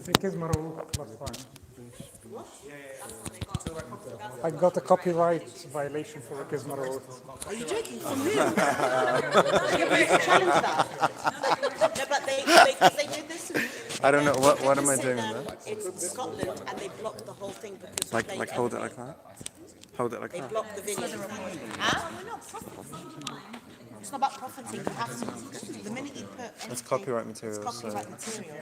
If it is Marul, that's fine. I got a copyright violation for Rick Marul. Are you joking? From who? You're going to challenge that. No, but they did this. I don't know, what am I doing with that? In Scotland, and they blocked the whole thing because Like hold it like that? Hold it like they that? blocked the video. Huh? It's not about profiting. You have to. The minute you put anything, It's copyright material. it's copyright material,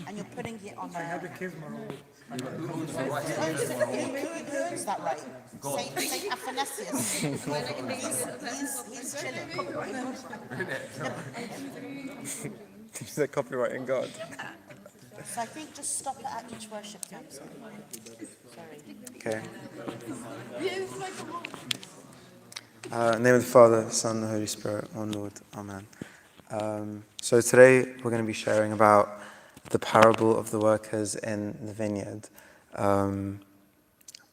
and you're putting it on a. Rick Marul. Who owns that right? Saint Athanasius. He's chilling. Is that copyrighting God? So I think just stop it at each worship time. Sorry. Okay. In the name of the Father, Son, and the Holy Spirit, one Lord. Amen. So today we're going to be sharing about the parable of the workers in the vineyard.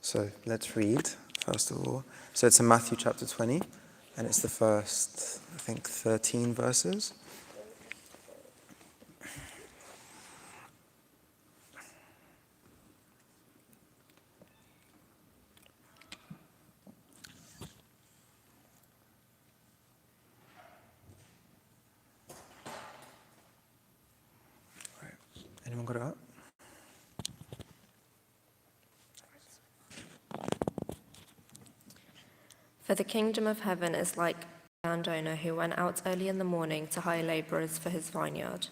So let's read, first of all. So it's in Matthew chapter 20, and it's the first, I think, 13 verses. Anyone got it up? For the kingdom of heaven is like a landowner who went out early in the morning to hire laborers for his vineyard.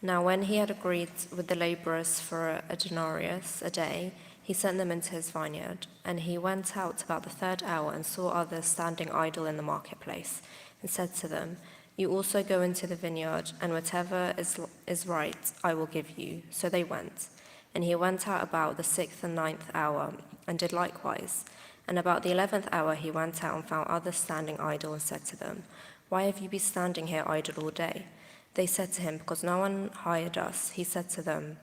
Now when he had agreed with the laborers for a denarius a day, he sent them into his vineyard. And he went out about the third hour and saw others standing idle in the marketplace, and said to them, "You also go into the vineyard, and whatever is right I will give you." So they went. And he went out about the 6th and 9th hour, and did likewise. And about the 11th hour he went out and found others standing idle, and said to them, "Why have you been standing here idle all day?" They said to him, "Because no one hired us." He said to them,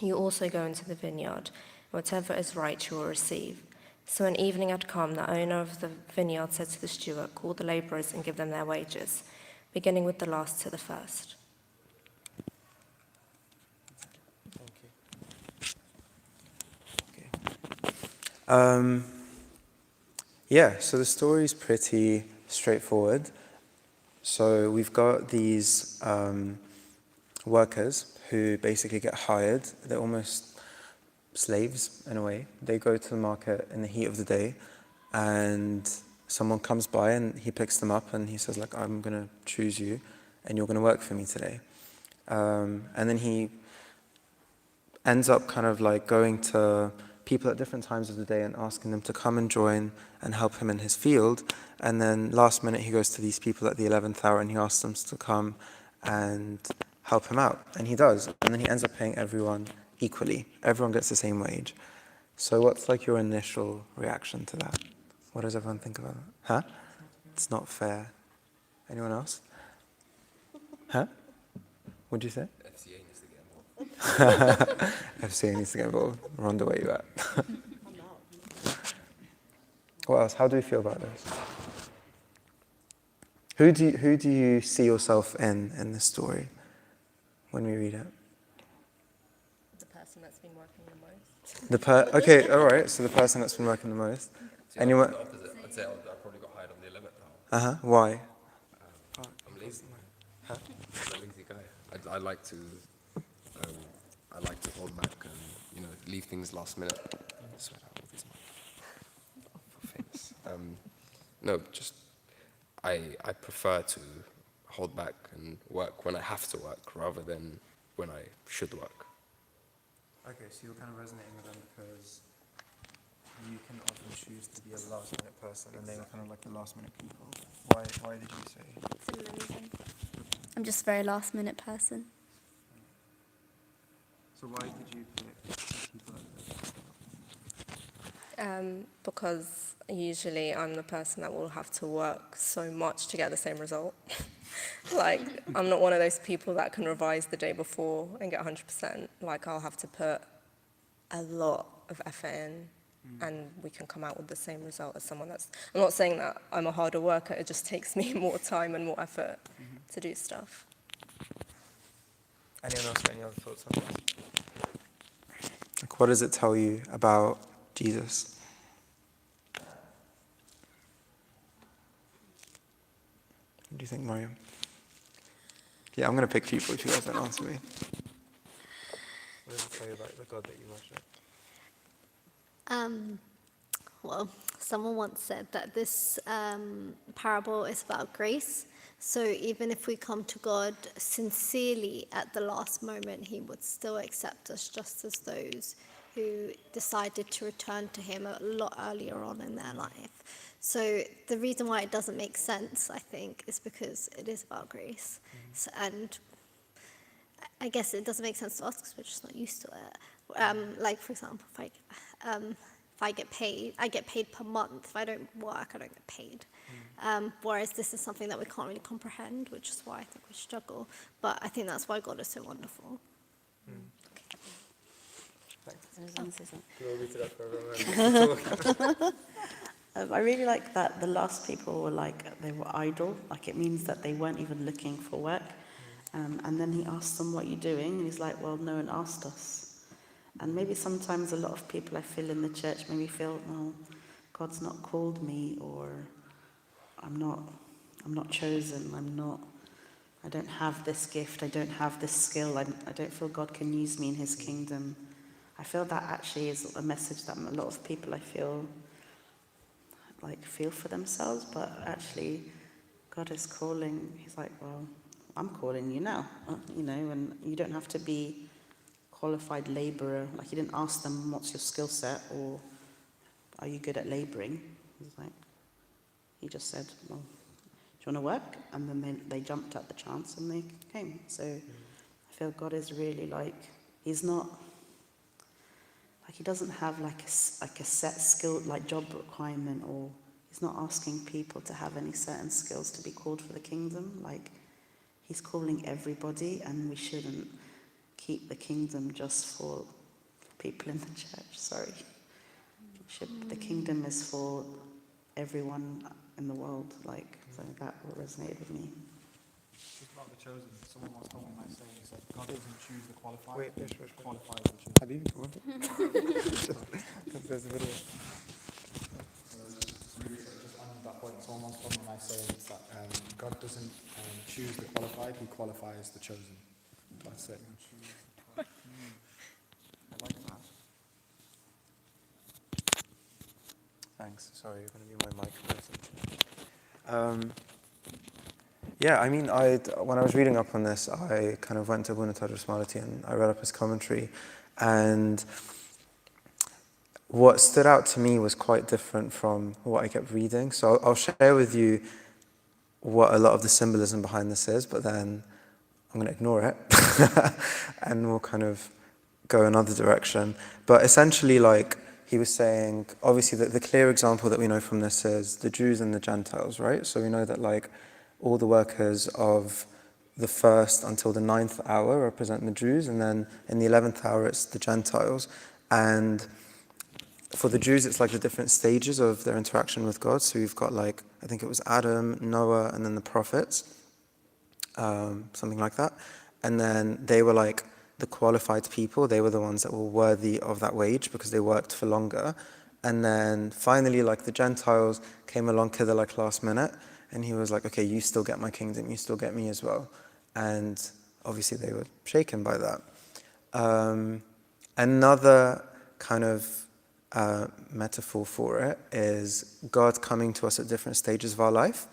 "You also go into the vineyard, and whatever is right you will receive." So when evening had come, the owner of the vineyard said to the steward, "Call the laborers and give them their wages, beginning with the last to the first." So the story's pretty straightforward. So we've got these workers who basically get hired. They're almost slaves in a way. They go to the market in the heat of the day, and someone comes by and he picks them up and he says, like, "I'm going to choose you and you're going to work for me today." And then he ends up kind of like going to people at different times of the day and asking them to come and join and help him in his field. And then last minute he goes to these people at the 11th hour and he asks them to come and help him out. And he does. And then he ends up paying everyone equally. Everyone gets the same wage. So what's like your initial reaction to that? What does everyone think about that? Huh? It's not fair. Anyone else? Huh? What'd you say? FCA needs to get involved. FCA needs to get involved. Rhonda, where you at? What else? How do you feel about this? Who do you see yourself in this story when we read it? The person that's been working the most. Okay, all right. So the person that's been working the most. See, Anyone? I'm the opposite. I'd say I probably got hired on the 11th hour. Why? I'm lazy. I'm a lazy guy. I like to I like to hold back and, you know, leave things last minute. Sweat out all these famous. No, just I prefer to hold back and work when I have to work rather than when I should work. Okay, so you're kind of resonating with them because you can often choose to be a last minute person, and they were kind of like the last minute people. Why did you say? Similarly. I'm just a very last minute person. So why did you pick people like this? Because usually I'm the person that will have to work so much to get the same result. Like, I'm not one of those people that can revise the day before and get 100%. Like, I'll have to put a lot of effort in, and we can come out with the same result as someone that's... I'm not saying that I'm a harder worker, it just takes me more time and more effort to do stuff. Anyone else got any other thoughts on this? Like, what does it tell you about Jesus? What do you think, Mariam? Yeah, I'm going to pick people if you guys don't answer me. What does it tell you about the God that you worship? Well, someone once said that this parable is about grace. So even if we come to God sincerely at the last moment, he would still accept us just as those who decided to return to him a lot earlier on in their life. So the reason why it doesn't make sense, I think, is because it is about grace. So, and I guess it doesn't make sense to us because we're just not used to it. Like, for example, if I get paid per month. If I don't work, I don't get paid. Whereas this is something that we can't really comprehend, which is why I think we struggle. But I think that's why God is so wonderful. I really like that the last people were like, they were idle. Like, it means that they weren't even looking for work. And then he asked them, what are you doing? And he's like, well, no one asked us. And maybe sometimes a lot of people I feel in the church maybe feel, well, God's not called me, or I'm not chosen, I don't have this gift, I don't have this skill, I don't feel God can use me in his kingdom. I feel that actually is a message that a lot of people I feel for themselves, but actually God is calling. He's like, well, I'm calling you now, and you don't have to be qualified labourer. Like, he didn't ask them, what's your skill set, or are you good at labouring? He just said, well, do you want to work? And then they jumped at the chance and they came. So I feel God is really he's not, he doesn't have a set skill, job requirement, or he's not asking people to have any certain skills to be called for the kingdom. He's calling everybody, and we shouldn't keep the kingdom just for people in the church. Sorry. The kingdom is for everyone in the world. So that resonated with me. It's about the chosen. Someone once told me my saying, he said, God doesn't choose the qualified. Wait. Qualified and choose. Have you? There's a video. Just on that point, someone once told me my saying is that God doesn't choose the qualified, he qualifies the chosen. That's it. I like that. Thanks. Sorry, you're going to be my mic person. Yeah, I mean, when I was reading up on this, I kind of went to Bunatad Rasmalati and I read up his commentary. And what stood out to me was quite different from what I kept reading. So I'll share with you what a lot of the symbolism behind this is, but then I'm going to ignore it. And we'll kind of go another direction. But essentially, he was saying, obviously, the clear example that we know from this is the Jews and the Gentiles, right? So we know that, all the workers of the 1st until the 9th hour represent the Jews, and then in the 11th hour, it's the Gentiles. And for the Jews, it's the different stages of their interaction with God. So you've got, I think it was Adam, Noah, and then the prophets, something like that. And then they were the qualified people. They were the ones that were worthy of that wage because they worked for longer. And then finally, the Gentiles came along to the last minute, and he was like, okay, you still get my kingdom, you still get me as well. And obviously they were shaken by that. Another kind of metaphor for it is God coming to us at different stages of our life.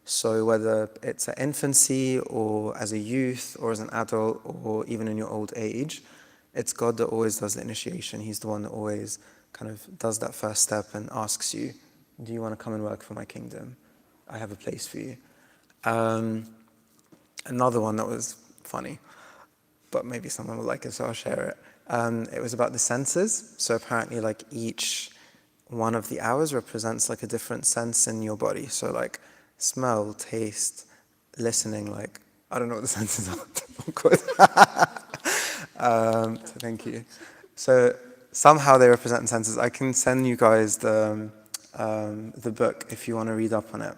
So whether it's at infancy or as a youth or as an adult or even in your old age, it's God that always does the initiation. He's the one that always kind of does that first step and asks you, do you want to come and work for my kingdom? I have a place for you. Another one that was funny, but maybe someone will like it, so I'll share it. It was about the senses. So apparently like each one of the hours represents like a different sense in your body. So like smell, taste, listening, like, I don't know what the senses are. Awkward. So thank you. So somehow they represent senses. I can send you guys the book if you want to read up on it.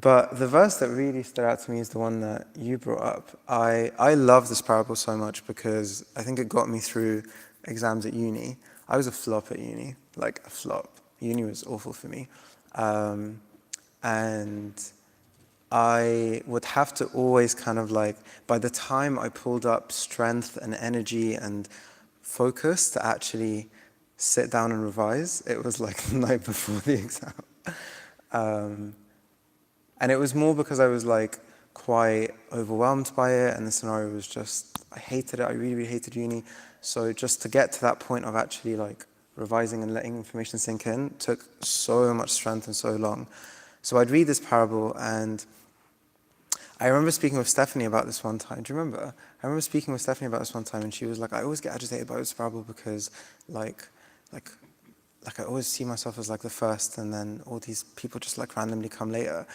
But the verse that really stood out to me is the one that you brought up. I love this parable so much because I think it got me through exams at uni. I was a flop at uni, like a flop. Uni was awful for me. And I would have to always kind of like, by the time I pulled up strength and energy and focus to actually sit down and revise, it was like the night before the exam. And it was more because I was like quite overwhelmed by it, and the scenario was just, I hated it. I really, really hated uni. So just to get to that point of actually like revising and letting information sink in took so much strength and so long. So I'd read this parable, and I remember speaking with Stephanie about this one time. Do you remember? I remember speaking with Stephanie about this one time, and she was like, I always get agitated by this parable because like I always see myself as like the first, and then all these people just like randomly come later.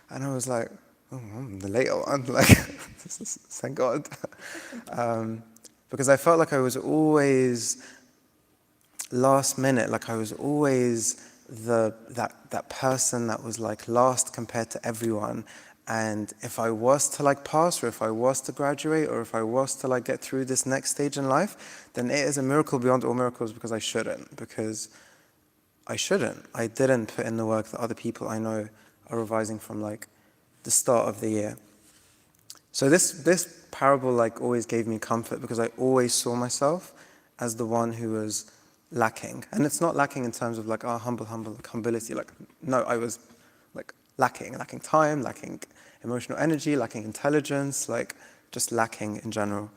And I was like, oh, I'm the later one, like, thank God. Because I felt like I was always last minute, like I was always that person that was like last compared to everyone. And if I was to like pass, or if I was to graduate, or if I was to like get through this next stage in life, then it is a miracle beyond all miracles, because I shouldn't. I didn't put in the work that other people I know are revising from like the start of the year. So this parable like always gave me comfort, because I always saw myself as the one who was lacking. And it's not lacking in terms of like, humble, like humility. Like, no, I was like lacking time, lacking emotional energy, lacking intelligence, like just lacking in general.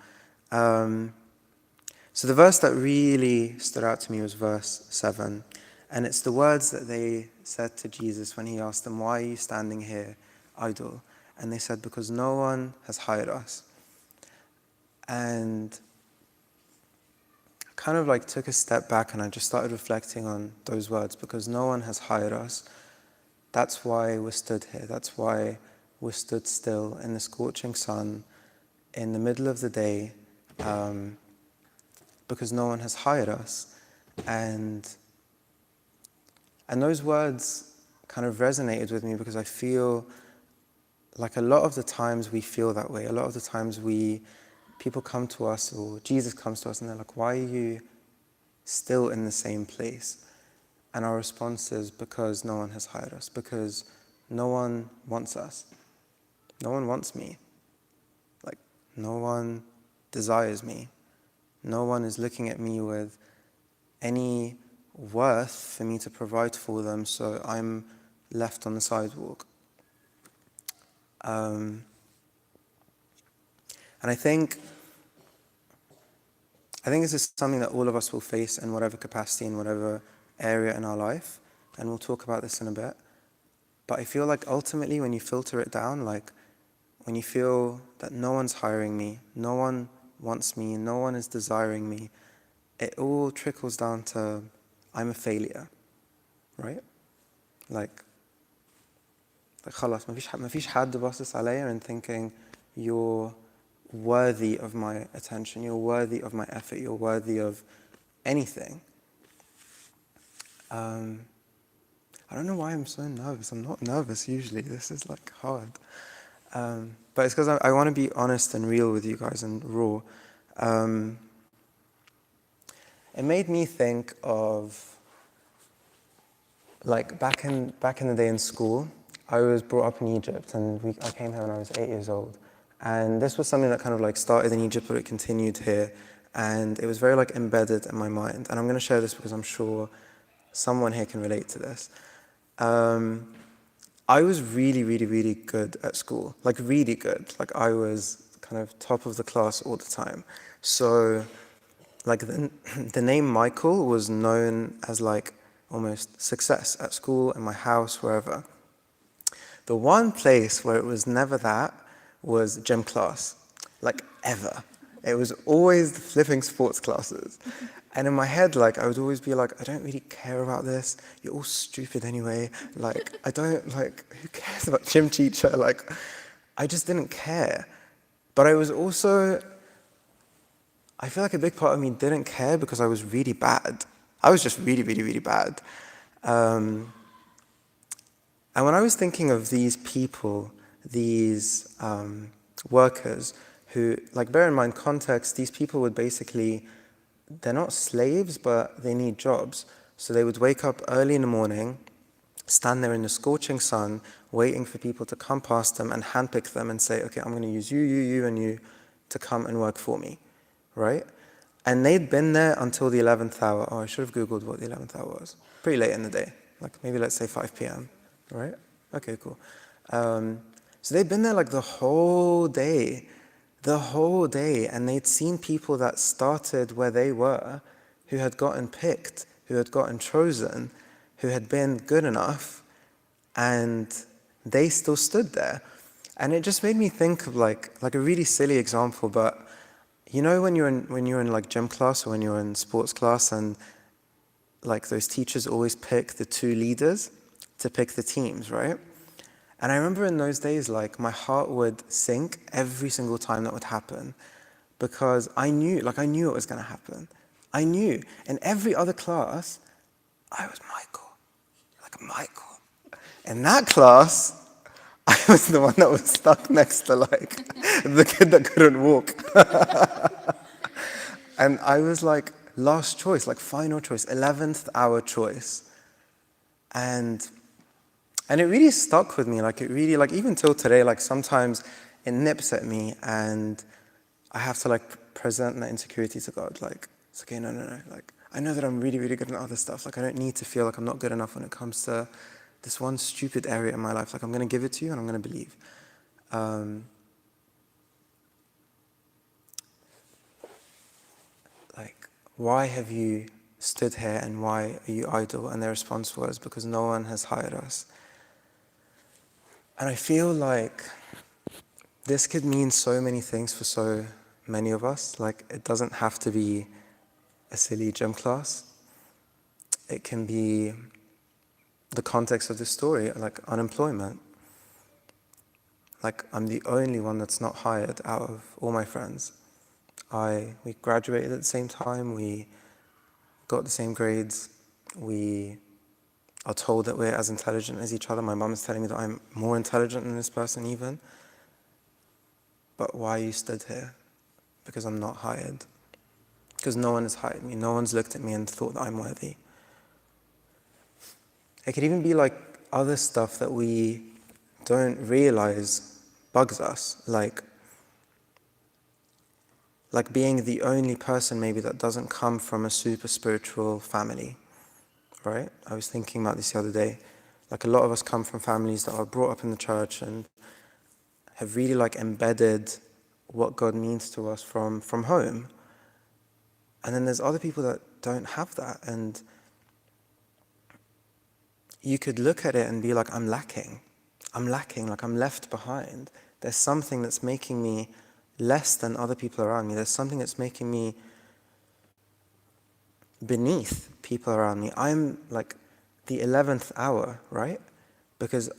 So the verse that really stood out to me was verse 7. And it's the words that they said to Jesus when he asked them, why are you standing here idle? And they said, because no one has hired us. And I kind of like took a step back, and I just started reflecting on those words. Because no one has hired us, that's why we're stood here. That's why we're stood still in the scorching sun in the middle of the day, because no one has hired us. And those words kind of resonated with me, because I feel like a lot of the times we feel that way. A lot of the times people come to us, or Jesus comes to us, and they're like, why are you still in the same place? And our response is, because no one has hired us, because no one wants us. No one wants me. Like, no one desires me. No one is looking at me with any worth for me to provide for them, so I'm left on the sidewalk. And I think this is something that all of us will face in whatever capacity, in whatever area in our life, and we'll talk about this in a bit. But I feel like ultimately when you filter it down, like when you feel that no one's hiring me, no one wants me, no one is desiring me, it all trickles down to I'm a failure, right? Like خلاص ما فيش حد باصص عليا and thinking you're worthy of my attention, you're worthy of my effort, you're worthy of anything. I don't know why I'm so nervous. I'm not nervous usually. This is like hard. But it's because I want to be honest and real with you guys and raw. It made me think of like back in the day in school. I was brought up in Egypt, and I came here when I was 8 years old. And this was something that kind of like started in Egypt, but it continued here. and it was very like embedded in my mind. And I'm going to share this because I'm sure someone here can relate to this. I was really, really, really good at school, like really good. Like I was kind of top of the class all the time. So like the name Michael was known as like almost success at school, in my house, wherever. The one place where it was never that was gym class, like ever. It was always the flipping sports classes. And in my head, like, I would always be like, I don't really care about this. You're all stupid anyway. Like, I don't, like, who cares about gym teacher? Like, I just didn't care. But I was also, I feel like a big part of me didn't care because I was really bad. I was just really, really, really bad. And when I was thinking of these people, these workers who, like, bear in mind context, these people would basically, they're not slaves, but they need jobs. So they would wake up early in the morning, stand there in the scorching sun, waiting for people to come past them and handpick them and say, okay, I'm going to use you, you, you, and you to come and work for me, right? And they'd been there until the 11th hour. Oh, I should have Googled what the 11th hour was. Pretty late in the day, like maybe let's say 5 p.m., right? Okay, cool. So they'd been there like the whole day, and they'd seen people that started where they were, who had gotten picked, who had gotten chosen, who had been good enough, and they still stood there. And it just made me think of like a really silly example, but you know when you're in like gym class or when you're in sports class, and like those teachers always pick the two leaders to pick the teams, right? And I remember in those days, like, my heart would sink every single time that would happen, because I knew it was going to happen. I knew. In every other class, I was Michael. Like, Michael. In that class, I was the one that was stuck next to, like, the kid that couldn't walk. And I was, like, last choice, like, final choice, 11th hour choice. And it really stuck with me, like it really, like even till today, like sometimes it nips at me and I have to like present that insecurity to God, like, it's okay, no, like I know that I'm really, really good at other stuff, like I don't need to feel like I'm not good enough when it comes to this one stupid area in my life, like I'm going to give it to you and I'm going to believe. Like, why have you stood here and why are you idle? And their response was, because no one has hired us. And I feel like this could mean so many things for so many of us. Like, it doesn't have to be a silly gym class. It can be the context of the story, like unemployment. Like, I'm the only one that's not hired out of all my friends. We graduated at the same time, we got the same grades, we are told that we're as intelligent as each other. My mum is telling me that I'm more intelligent than this person even. But why you stood here? Because I'm not hired. Because no one has hired me. No one's looked at me and thought that I'm worthy. It could even be like other stuff that we don't realize bugs us. Like being the only person maybe that doesn't come from a super spiritual family. Right? I was thinking about this the other day. Like a lot of us come from families that are brought up in the church and have really like embedded what God means to us from home. And then there's other people that don't have that. And you could look at it and be like, I'm lacking, like I'm left behind. There's something that's making me less than other people around me. There's something that's making me beneath people around me. I'm like the 11th hour, right? Because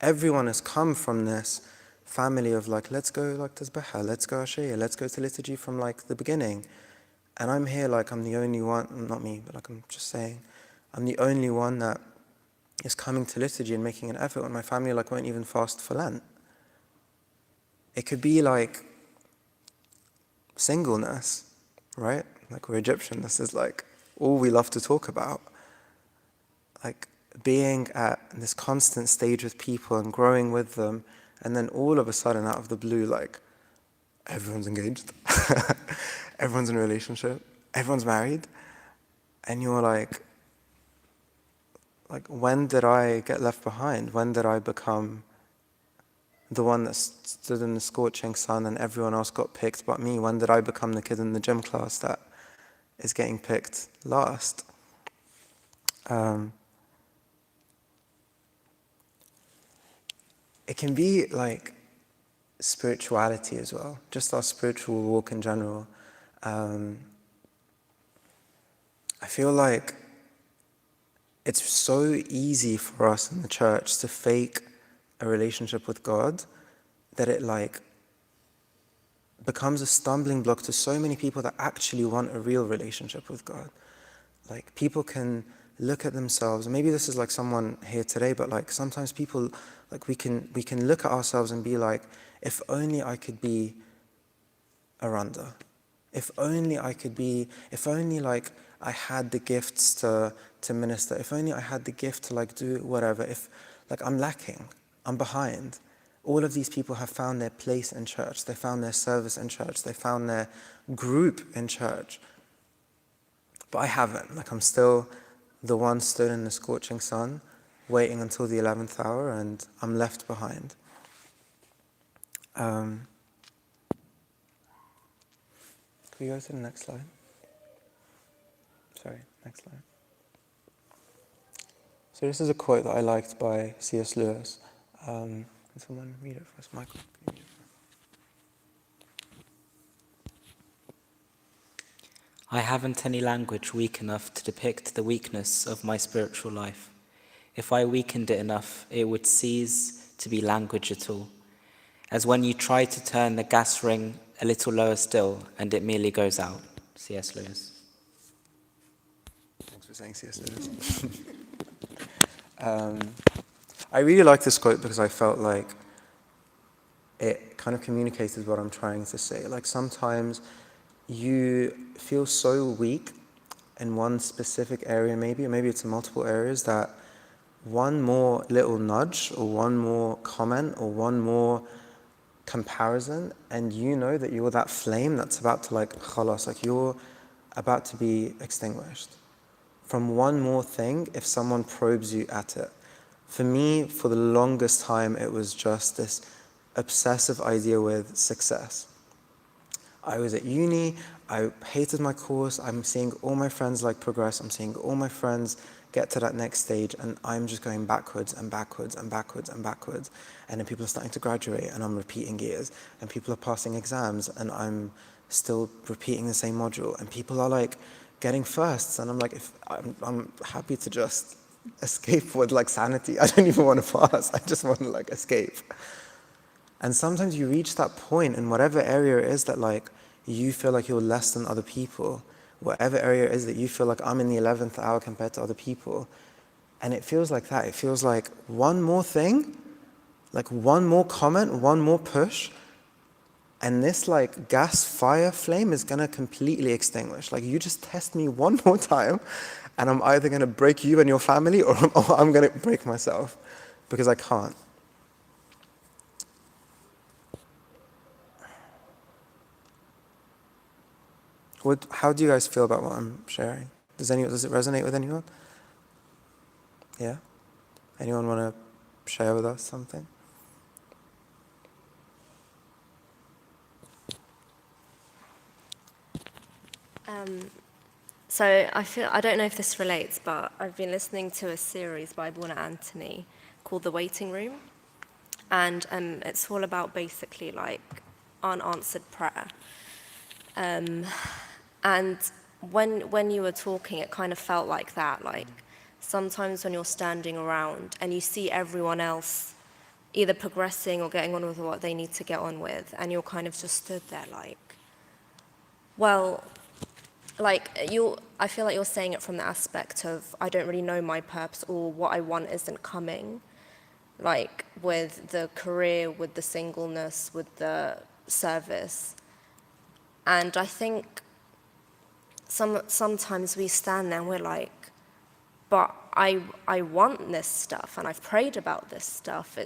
everyone has come from this family of like, let's go like Tasbihah, let's go Ashaya, let's go to liturgy from like the beginning. And I'm here like I'm the only one, not me, but like I'm just saying, I'm the only one that is coming to liturgy and making an effort when my family like won't even fast for Lent. It could be like singleness, right? Like we're Egyptian, this is like all we love to talk about. Like being at this constant stage with people and growing with them, and then all of a sudden out of the blue, like, everyone's engaged, everyone's in a relationship, everyone's married, and you're like, when did I get left behind? When did I become the one that stood in the scorching sun and everyone else got picked but me? When did I become the kid in the gym class that is getting picked last? It can be like spirituality as well, just our spiritual walk in general. I feel like it's so easy for us in the church to fake a relationship with God that it like becomes a stumbling block to so many people that actually want a real relationship with God. Like people can look at themselves, and maybe this is like someone here today, but like sometimes people, like we can look at ourselves and be like, if only I could be a Randa. If only like I had the gifts to minister, if only I had the gift to like do whatever, if like I'm lacking, I'm behind. All of these people have found their place in church, they found their service in church, they found their group in church. But I haven't, like I'm still the one stood in the scorching sun, waiting until the 11th hour, and I'm left behind. Can we go to the next slide? Sorry, next slide. So this is a quote that I liked by C.S. Lewis. Can someone read it for us? Michael, can you read it for us? I haven't any language weak enough to depict the weakness of my spiritual life. If I weakened it enough, it would cease to be language at all. As when you try to turn the gas ring a little lower still, and it merely goes out. C.S. Lewis. Thanks for saying C.S. Lewis. I really like this quote because I felt like it kind of communicated what I'm trying to say. Like sometimes you feel so weak in one specific area, maybe it's in multiple areas, that one more little nudge or one more comment or one more comparison, and you know that you're that flame that's about to like khalas, like you're about to be extinguished. From one more thing, if someone probes you at it. For me, for the longest time, it was just this obsessive idea with success. I was at uni, I hated my course, I'm seeing all my friends like progress, I'm seeing all my friends get to that next stage, and I'm just going backwards and backwards and backwards and backwards. And then people are starting to graduate and I'm repeating years, and people are passing exams and I'm still repeating the same module, and people are like getting firsts, and I'm like, if I'm happy to just escape with like sanity. I don't even want to pass, I just want to like escape. And sometimes you reach that point in whatever area it is that like you feel like you're less than other people, whatever area it is that you feel like I'm in the 11th hour compared to other people. And it feels like that. It feels like one more thing, like one more comment, one more push, and this like gas fire flame is gonna completely extinguish. Like you just test me one more time and I'm either gonna break you and your family or I'm gonna break myself because I can't. How do you guys feel about what I'm sharing? Does it resonate with anyone? Yeah? Anyone want to share with us something? So I don't know if this relates, but I've been listening to a series by Borna Anthony called The Waiting Room, and it's all about basically like unanswered prayer. And when you were talking, it kind of felt like that. Like sometimes when you're standing around and you see everyone else either progressing or getting on with what they need to get on with, and you're kind of just stood there like, well, like I feel like you're saying it from the aspect of I don't really know my purpose, or what I want isn't coming, like with the career, with the singleness, with the service. And I think sometimes we stand there and we're like, but I want this stuff and I've prayed about this stuff,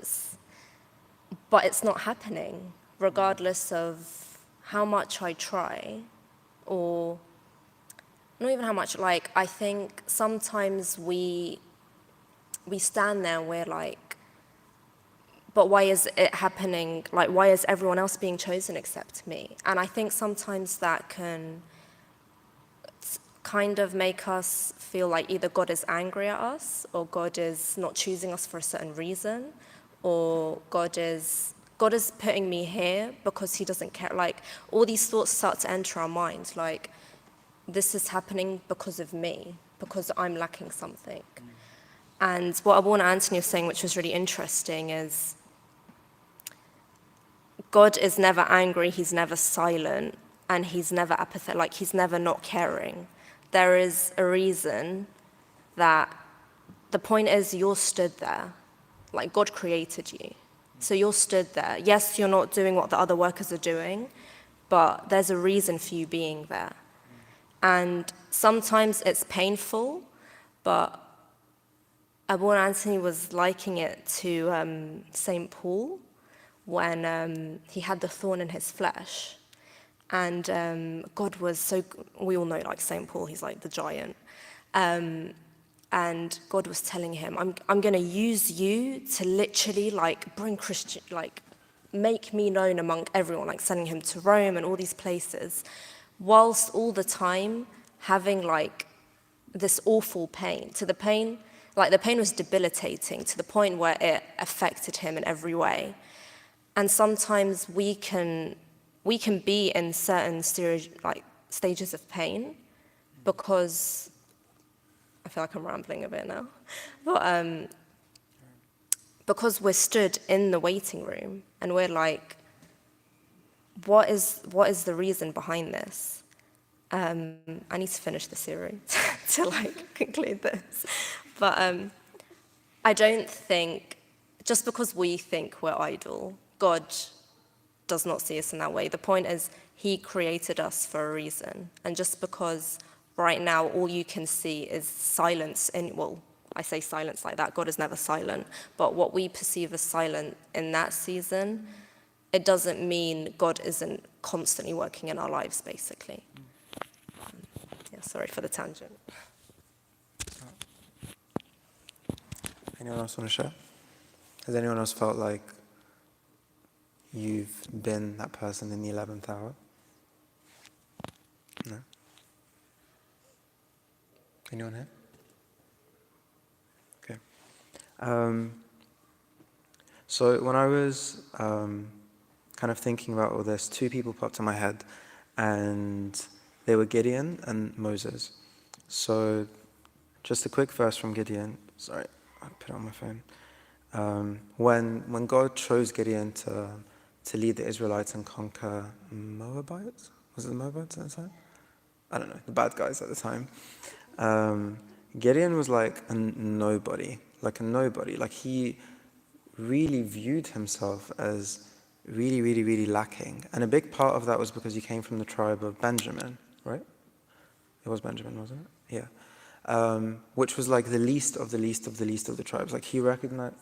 but it's not happening, regardless of how much I try, or not even how much, like, I think sometimes we stand there and we're like, but why is it happening? Like, why is everyone else being chosen except me? And I think sometimes that can kind of make us feel like either God is angry at us, or God is not choosing us for a certain reason, or God is putting me here because he doesn't care. Like, all these thoughts start to enter our mind, like, this is happening because of me, because I'm lacking something. And what Abuna Anthony was saying, which was really interesting, is God is never angry, he's never silent, and he's never apathetic, like he's never not caring. There is a reason that the point is you're stood there, like God created you. So you're stood there. Yes, you're not doing what the other workers are doing, but there's a reason for you being there. And sometimes it's painful, but Abuna Anthony was likening it to St. Paul when he had the thorn in his flesh. And God was so, we all know like St. Paul, he's like the giant. And God was telling him, I'm going to use you to literally like bring Christian, like make me known among everyone, like sending him to Rome and all these places, whilst all the time having like this awful pain, to the pain, like the pain was debilitating to the point where it affected him in every way. And sometimes we can be in certain stages of pain because, I feel like I'm rambling a bit now, but because we're stood in the waiting room and we're like, what is the reason behind this? I need to finish the series to like conclude this. But I don't think, just because we think we're idle, God does not see us in that way. The point is, he created us for a reason. And just because right now all you can see is silence, well, I say silence like that, God is never silent, but what we perceive as silent in that season, it doesn't mean God isn't constantly working in our lives, basically. Yeah, sorry for the tangent. Anyone else want to share? Has anyone else felt like you've been that person in the 11th hour? No? Anyone here? Okay. So when I was kind of thinking about all this, two people popped in my head, and they were Gideon and Moses. So just a quick verse from Gideon. Sorry, I put it on my phone. When God chose Gideon to lead the Israelites and conquer Moabites? Was it the Moabites at the time? I don't know, the bad guys at the time. Gideon was like a nobody. Like he really viewed himself as really, really, really lacking. And a big part of that was because he came from the tribe of Benjamin, right? It was Benjamin, wasn't it? Yeah. Which was like the least of the least of the least of the tribes. Like he recognized...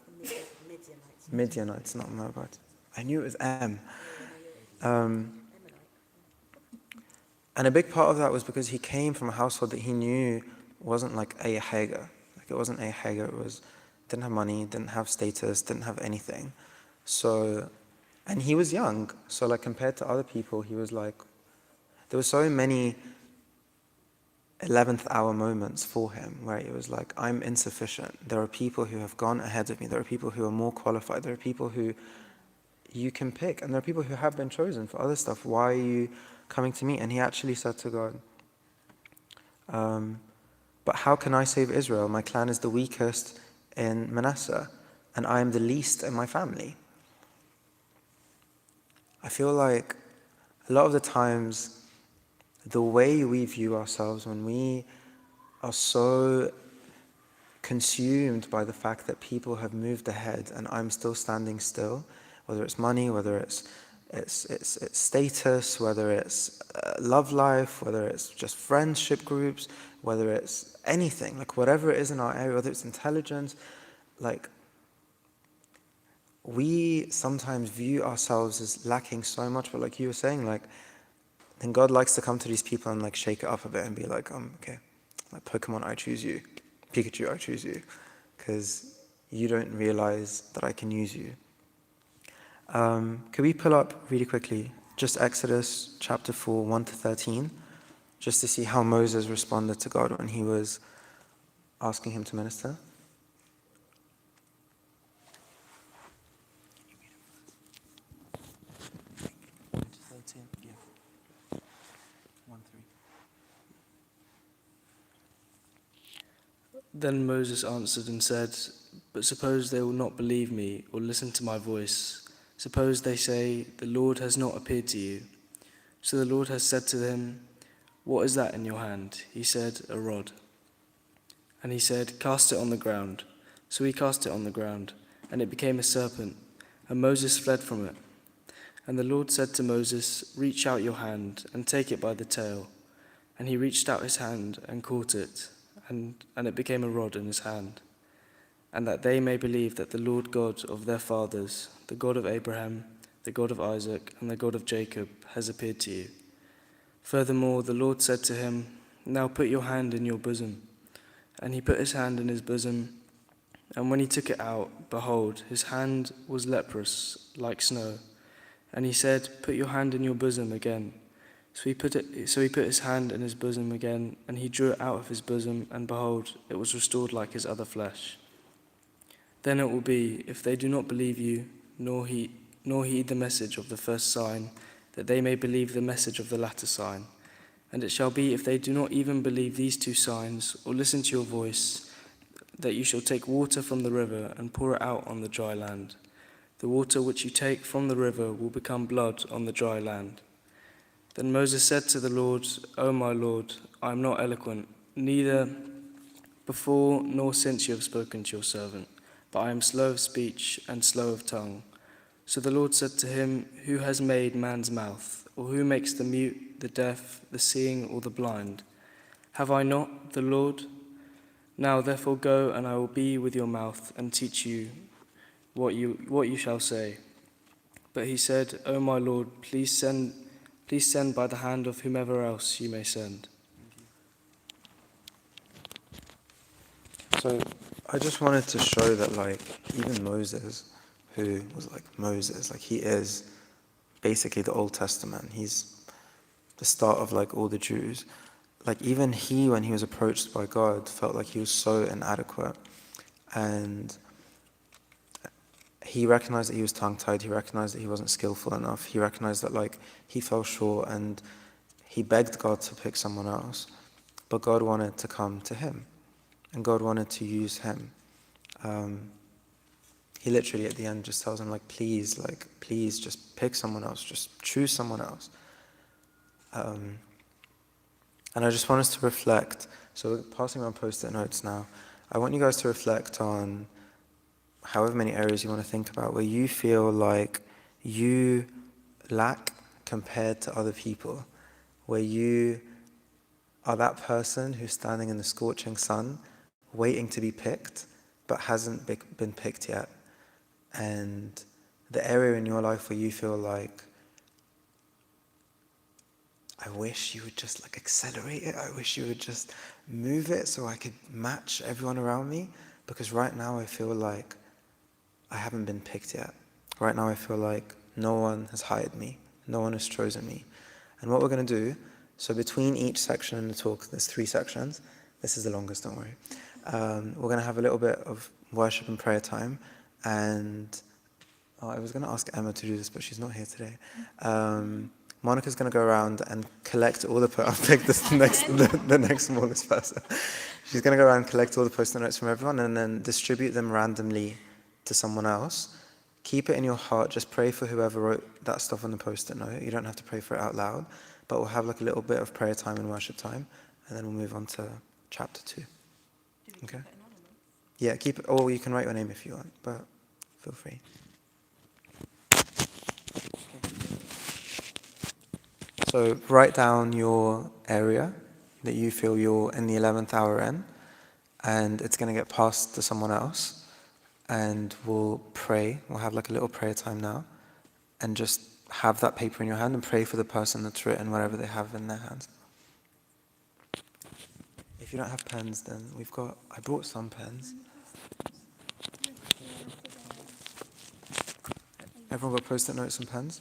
Midianites, not Moabites. I knew it was M. And a big part of that was because he came from a household that he knew wasn't like a Hagar. Like it wasn't a Hagar. It was, didn't have money, didn't have status, didn't have anything. So, and he was young. So like compared to other people, he was like, there were so many 11th hour moments for him where it was like, I'm insufficient. There are people who have gone ahead of me. There are people who are more qualified. There are people who you can pick. And there are people who have been chosen for other stuff. Why are you coming to me? And he actually said to God, but how can I save Israel? My clan is the weakest in Manasseh, and I am the least in my family. I feel like a lot of the times, the way we view ourselves when we are so consumed by the fact that people have moved ahead and I'm still standing still, whether it's money, whether it's status, whether it's love life, whether it's just friendship groups, whether it's anything, like whatever it is in our area, whether it's intelligence, like we sometimes view ourselves as lacking so much, but like you were saying, like then God likes to come to these people and like shake it up a bit and be like, okay, like Pokemon, I choose you. Pikachu, I choose you. Because you don't realize that I can use you. Could we pull up really quickly, just Exodus chapter 4, 1 to 13, just to see how Moses responded to God when he was asking him to minister? Then Moses answered and said, "But suppose they will not believe me or listen to my voice. Suppose they say, 'The Lord has not appeared to you.' So the Lord has said to him, 'What is that in your hand?' He said, 'A rod.' And he said, 'Cast it on the ground.' So he cast it on the ground, and it became a serpent, and Moses fled from it. And the Lord said to Moses, 'Reach out your hand and take it by the tail.' And he reached out his hand and caught it, and it became a rod in his hand. And that they may believe that the Lord God of their fathers, the God of Abraham, the God of Isaac, and the God of Jacob, has appeared to you. Furthermore, the Lord said to him, 'Now put your hand in your bosom.' And he put his hand in his bosom, and when he took it out, behold, his hand was leprous, like snow. And he said, 'Put your hand in your bosom again.' So he put his hand in his bosom again, and he drew it out of his bosom, and behold, it was restored like his other flesh. Then it will be, if they do not believe you, nor heed the message of the first sign, that they may believe the message of the latter sign. And it shall be, if they do not even believe these two signs, or listen to your voice, that you shall take water from the river and pour it out on the dry land. The water which you take from the river will become blood on the dry land." Then Moses said to the Lord, "O my Lord, I am not eloquent, neither before nor since you have spoken to your servant, but I am slow of speech and slow of tongue." So the Lord said to him, "Who has made man's mouth? Or who makes the mute, the deaf, the seeing, or the blind? Have I not, the Lord? Now therefore go, and I will be with your mouth and teach you what you shall say." But he said, "O my Lord, please send by the hand of whomever else you may send." So I just wanted to show that like even Moses, who was like Moses, like he is basically the Old Testament. He's the start of like all the Jews. Like even he, when he was approached by God, felt like he was so inadequate. And he recognized that he was tongue-tied. He recognized that he wasn't skillful enough. He recognized that like he fell short, and he begged God to pick someone else. But God wanted to come to him, and God wanted to use him. He literally at the end just tells him please just pick someone else, just choose someone else. And I just want us to reflect. So passing around post-it notes now. I want you guys to reflect on however many areas you want to think about where you feel like you lack compared to other people, where you are that person who's standing in the scorching sun waiting to be picked but hasn't been picked yet. And the area in your life where you feel like, I wish you would just accelerate it. I wish you would just move it so I could match everyone around me. Because right now I feel like I haven't been picked yet. Right now I feel like no one has hired me. No one has chosen me. And what we're going to do, so between each section in the talk, there's 3 sections. This is the longest, don't worry. We're going to have a little bit of worship and prayer time. And I was going to ask Emma to do this, but she's not here today. Monica's going to go around and collect all the... I'll pick the next smallest person. She's going to go around and collect all the post-it notes from everyone and then distribute them randomly to someone else. Keep it in your heart. Just pray for whoever wrote that stuff on the post-it note. You don't have to pray for it out loud. But we'll have a little bit of prayer time and worship time. And then we'll move on to chapter 2. Okay? Yeah, keep it. Or you can write your name if you want, but feel free. So write down your area that you feel you're in the 11th hour in, and it's going to get passed to someone else, and we'll pray. We'll have a little prayer time now, and just have that paper in your hand and pray for the person that's written whatever they have in their hands. If you don't have pens, then I brought some pens. Everyone got post-it notes and pens?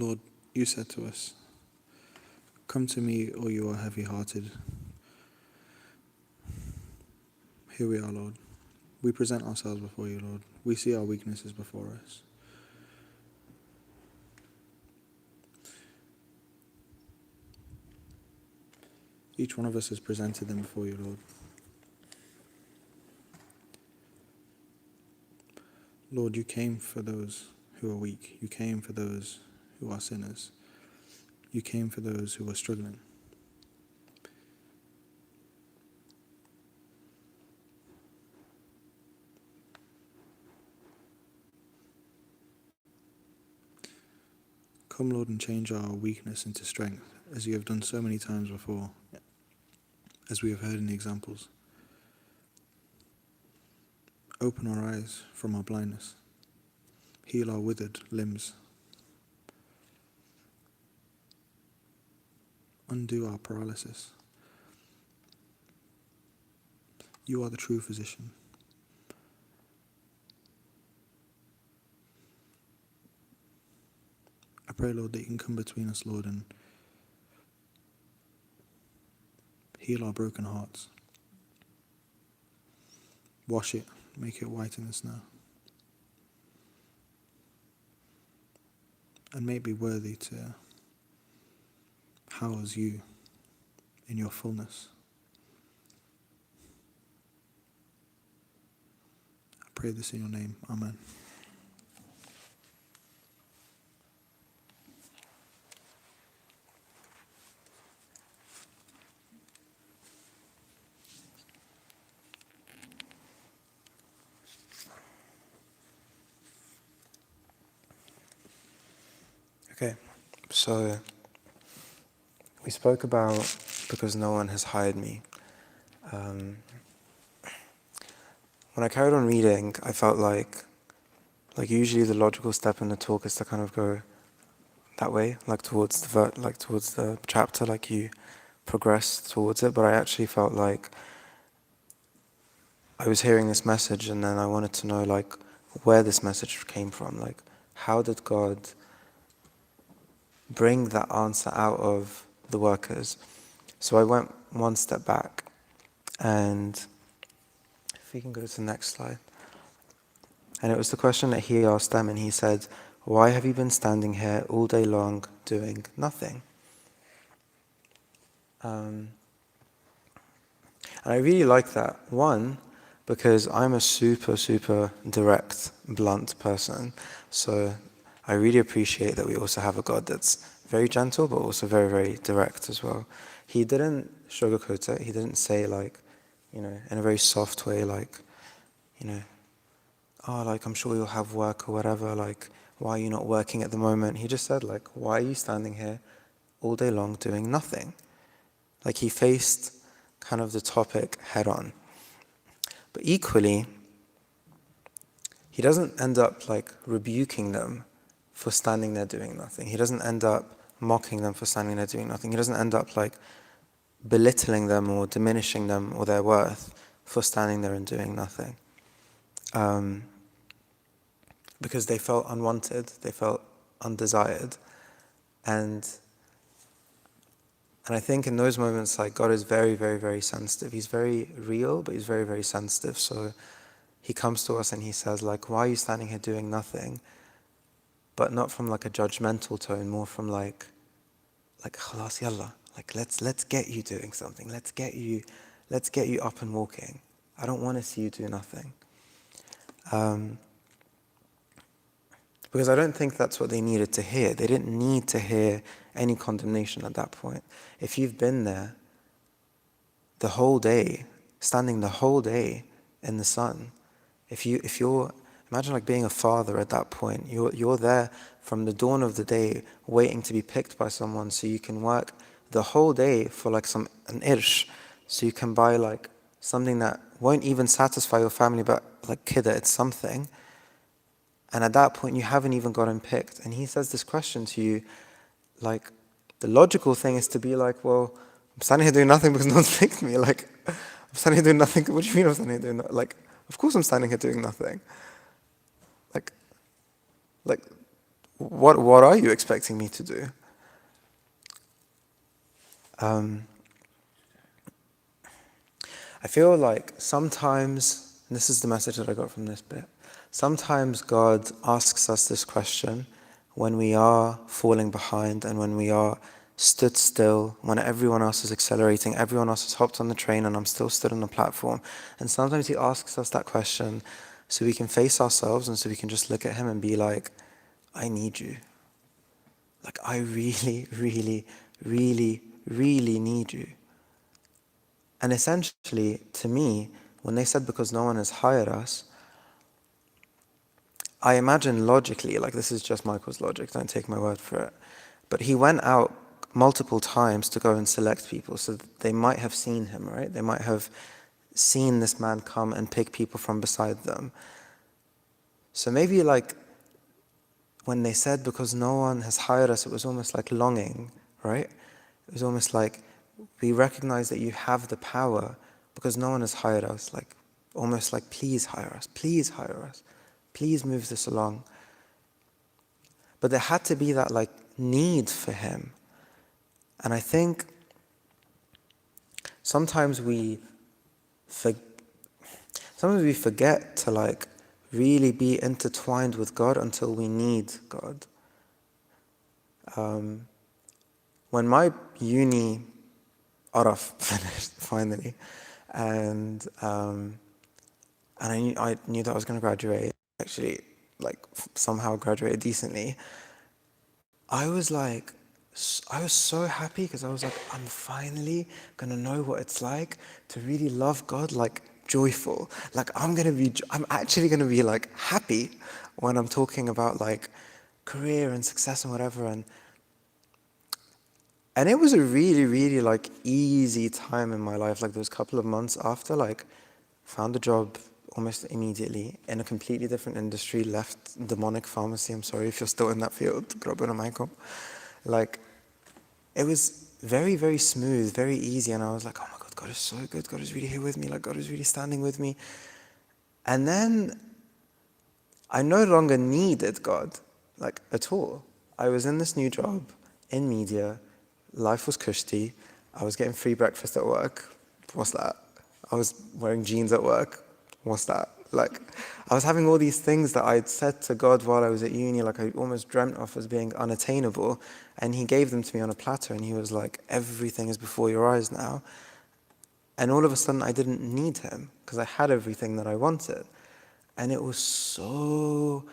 Lord, you said to us, come to me, all you are heavy-hearted. Here we are, Lord. We present ourselves before you, Lord. We see our weaknesses before us. Each one of us has presented them before you, Lord. Lord, you came for those who are weak. You came for those who are sinners. You came for those who are struggling. Come, Lord, and change our weakness into strength, as you have done so many times before, as we have heard in the examples. Open our eyes from our blindness. Heal our withered limbs. Undo our paralysis. You are the true physician. I pray, Lord, that you can come between us, Lord, and heal our broken hearts. Wash it, make it white in the snow. And make it be worthy to house you in your fullness. I pray this in your name. Amen. Okay, so we spoke about because no one has hired me. When I carried on reading, I felt like usually the logical step in the talk is to kind of go that way, like towards the chapter, like you progress towards it. But I actually felt like I was hearing this message, and then I wanted to know like where this message came from. Like, how did God bring that answer out of the workers? So I went one step back, and if we can go to the next slide. And it was the question that he asked them, and he said, "Why have you been standing here all day long doing nothing?" And I really like that. One, because I'm a super direct, blunt person. So I really appreciate that we also have a God that's very gentle, but also very direct as well. He didn't sugarcoat it. He didn't say like, in a very soft way, like, oh, like, I'm sure you'll have work or whatever, like, why are you not working at the moment? He just said, like, why are you standing here all day long doing nothing? Like, he faced kind of the topic head on. But equally, he doesn't end up like rebuking them for standing there doing nothing. He doesn't end up mocking them for standing there doing nothing. He doesn't end up like belittling them or diminishing them or their worth for standing there and doing nothing. Because they felt unwanted, they felt undesired. And I think in those moments, like, God is very sensitive. He's very real, but he's very sensitive. So he comes to us and he says, like, why are you standing here doing nothing? But not from like a judgmental tone, more from like khalas yalla, like let's get you doing something. Let's get you up and walking. I don't want to see you do nothing. Because I don't think that's what they needed to hear. They didn't need to hear any condemnation at that point. If you've been there the whole day, standing the whole day in the sun, if you're imagine like being a father at that point. You're there from the dawn of the day, waiting to be picked by someone, so you can work the whole day for like an irsh, so you can buy like something that won't even satisfy your family, but like kidda, it's something. And at that point, you haven't even gotten picked. And he says this question to you, like, the logical thing is to be like, well, I'm standing here doing nothing because no one's picked me. Like, I'm standing here doing nothing. What do you mean I'm standing here doing nothing? Like, of course I'm standing here doing nothing. Like, what are you expecting me to do? I feel like sometimes, and this is the message that I got from this bit, sometimes God asks us this question when we are falling behind and when we are stood still, when everyone else is accelerating, everyone else has hopped on the train and I'm still stood on the platform. And sometimes he asks us that question so we can face ourselves and so we can just look at him and be like, I need you. Like, I really, really, really, really need you. And essentially, to me, when they said because no one has hired us, I imagine logically, like this is just Michael's logic, don't take my word for it, but he went out multiple times to go and select people, so they might have seen him, right? They might have seen this man come and pick people from beside them. So maybe like when they said because no one has hired us, it was almost like longing, right? It was almost like we recognize that you have the power because no one has hired us, like almost like please hire us, please move this along. But there had to be that like need for him. And I think sometimes we forget to like really be intertwined with God until we need God. When my uni Araf finished finally, and I knew that I was going to graduate, actually, like somehow graduate decently. I was so happy because I was like, I'm finally going to know what it's like to really love God, like joyful. Like I'm actually going to be like happy when I'm talking about like career and success and whatever. And it was a really, really like easy time in my life. Like those couple of months after, like found a job almost immediately in a completely different industry, left demonic pharmacy. I'm sorry if you're still in that field. Like it was very, very smooth, very easy. And I was like, oh my God, God is so good. God is really here with me. Like God is really standing with me. And then I no longer needed God, like at all. I was in this new job in media. Life was cushy. I was getting free breakfast at work. What's that? I was wearing jeans at work. What's that? Like, I was having all these things that I'd said to God while I was at uni, like I almost dreamt of as being unattainable. And he gave them to me on a platter and he was like, everything is before your eyes now. And all of a sudden I didn't need him because I had everything that I wanted. And it was so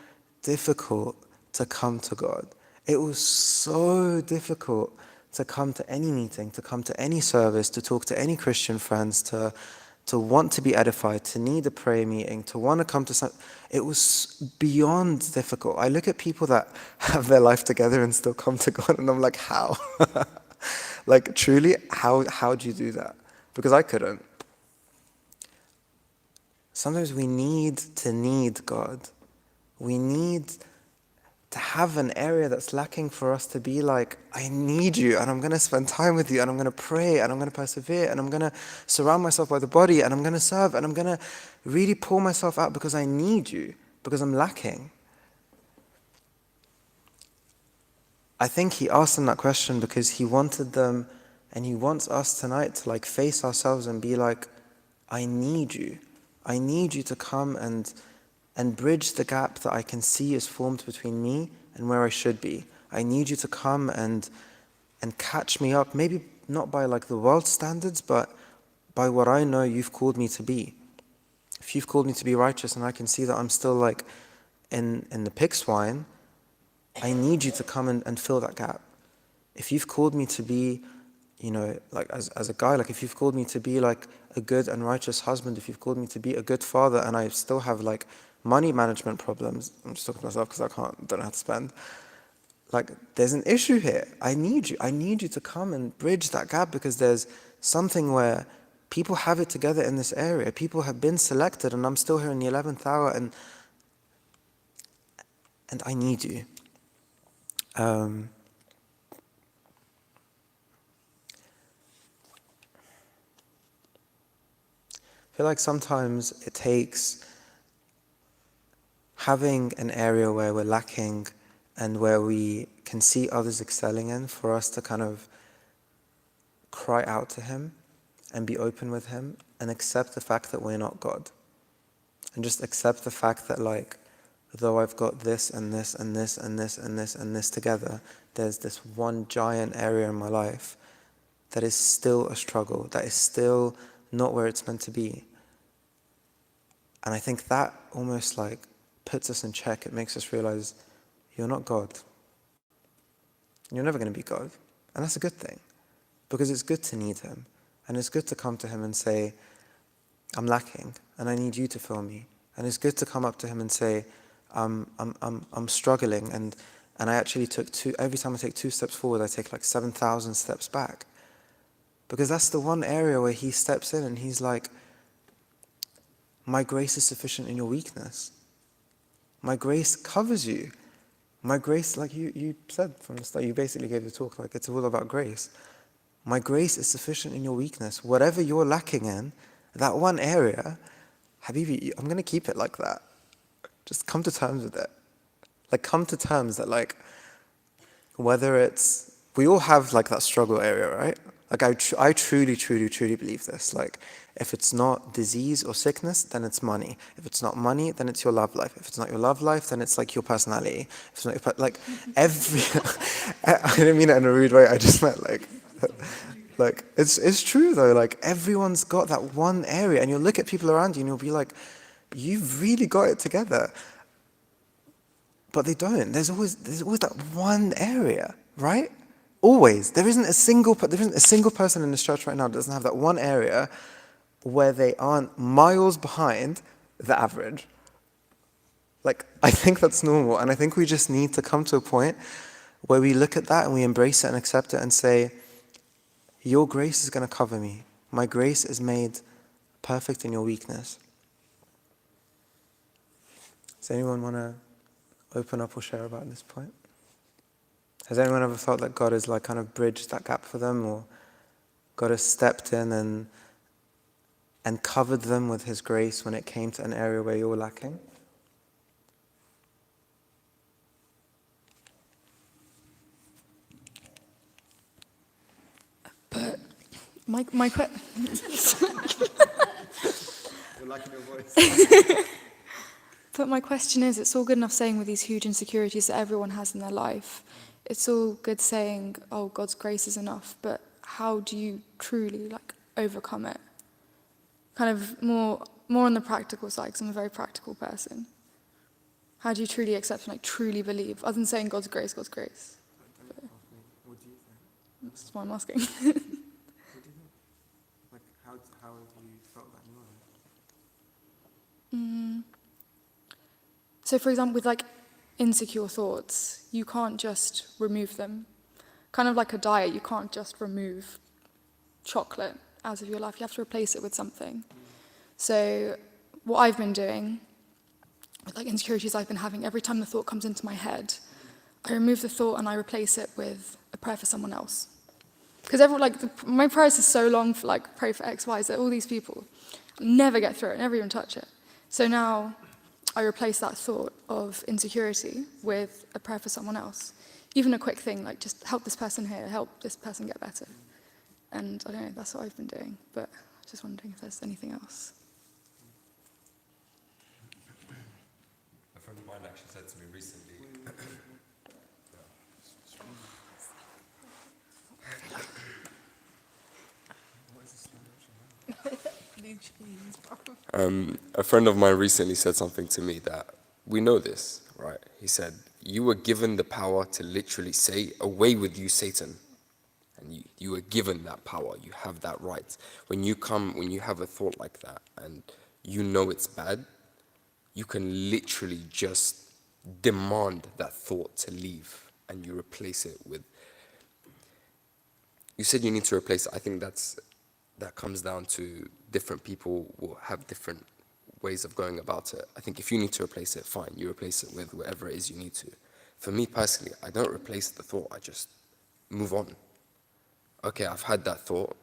difficult to come to God. It was so difficult to come to any meeting, to come to any service, to talk to any Christian friends, to want to be edified, to need a prayer meeting, to want to come to some. It was beyond difficult. I look at people that have their life together and still come to God, and I'm like, how? Like, truly, how do you do that? Because I couldn't. Sometimes we need God. We need to have an area that's lacking for us to be like, I need you, and I'm going to spend time with you, and I'm going to pray, and I'm going to persevere, and I'm going to surround myself by the body, and I'm going to serve, and I'm going to really pour myself out because I need you, because I'm lacking. I think he asked them that question because he wanted them, and he wants us tonight to like face ourselves and be like, I need you. I need you to come and bridge the gap that I can see is formed between me and where I should be. I need you to come and catch me up, maybe not by like the world's standards, but by what I know you've called me to be. If you've called me to be righteous and I can see that I'm still like in the pig swine, I need you to come and fill that gap. If you've called me to be, you know, like as a guy, like if you've called me to be like a good and righteous husband, if you've called me to be a good father and I still have like money management problems, I'm just talking to myself because don't know how to spend. Like, there's an issue here. I need you. I need you to come and bridge that gap because there's something where people have it together in this area. People have been selected and I'm still here in the 11th hour and I need you. I feel like sometimes it takes having an area where we're lacking and where we can see others excelling in, for us to kind of cry out to him and be open with him and accept the fact that we're not God. And just accept the fact that, like, though I've got this and this and this and this and this and this together, there's this one giant area in my life that is still a struggle, that is still not where it's meant to be. And I think that almost like puts us in check. It makes us realize you're not God. You're never going to be God. And that's a good thing, because it's good to need him. And it's good to come to him and say, I'm lacking and I need you to fill me. And it's good to come up to him and say, I'm struggling, and I actually every time I take 2 steps forward, I take like 7,000 steps back. Because that's the one area where he steps in and he's like, my grace is sufficient in your weakness. My grace covers you. My grace, like you said from the start, you basically gave the talk, like it's all about grace. My grace is sufficient in your weakness. Whatever you're lacking in, that one area, Habibi, I'm going to keep it like that. Just come to terms with it. Like, come to terms that, like, whether it's, we all have like that struggle area, right? Like I truly believe this. Like, if it's not disease or sickness, then it's money. If it's not money, then it's your love life. If it's not your love life, then it's like your personality. If it's not your, like every, I didn't mean it in a rude way. I just meant like it's true though. Like, everyone's got that one area, and you'll look at people around you and you'll be like, you've really got it together. But they don't. There's always that one area, right? Always. There isn't a single person in this church right now that doesn't have that one area where they aren't miles behind the average. Like, I think that's normal, and I think we just need to come to a point where we look at that and we embrace it and accept it and say, your grace is going to cover me. My grace is made perfect in your weakness. Does anyone want to open up or share about this point? Has anyone ever felt that God has like kind of bridged that gap for them, or God has stepped in and covered them with his grace when it came to an area where you were lacking? But my question. You're lacking your voice. But my question is, it's all good enough saying with these huge insecurities that everyone has in their life. It's all good saying, oh, God's grace is enough, but how do you truly like overcome it? Kind of more on the practical side, because I'm a very practical person. How do you truly accept and like truly believe, other than saying God's grace, God's grace? But What do you think? that's why I'm asking. What do you think? Like, how have you felt that in your life? So for example, with like insecure thoughts, you can't just remove them. Kind of like a diet, you can't just remove chocolate out of your life. You have to replace it with something. So what I've been doing with like insecurities I've been having, every time the thought comes into my head, I remove the thought and I replace it with a prayer for someone else. Because my prayers are so long for like pray for X, Y, Z, all these people. I never get through it, never even touch it. So now I replace that thought of insecurity with a prayer for someone else. Even a quick thing, like just help this person here, help this person get better. And I don't know, that's what I've been doing. But I was just wondering if there's anything else. A friend of mine actually said to me recently, a friend of mine recently said something to me that we know this, right? He said, you were given the power to literally say, away with you, Satan. And you were given that power. You have that right. When you have a thought like that and you know it's bad, you can literally just demand that thought to leave, and you replace it with, you said you need to replace it. I think that comes down to different people will have different ways of going about it. I think if you need to replace it, fine, you replace it with whatever it is you need to. For me personally, I don't replace the thought, I just move on. Okay, I've had that thought,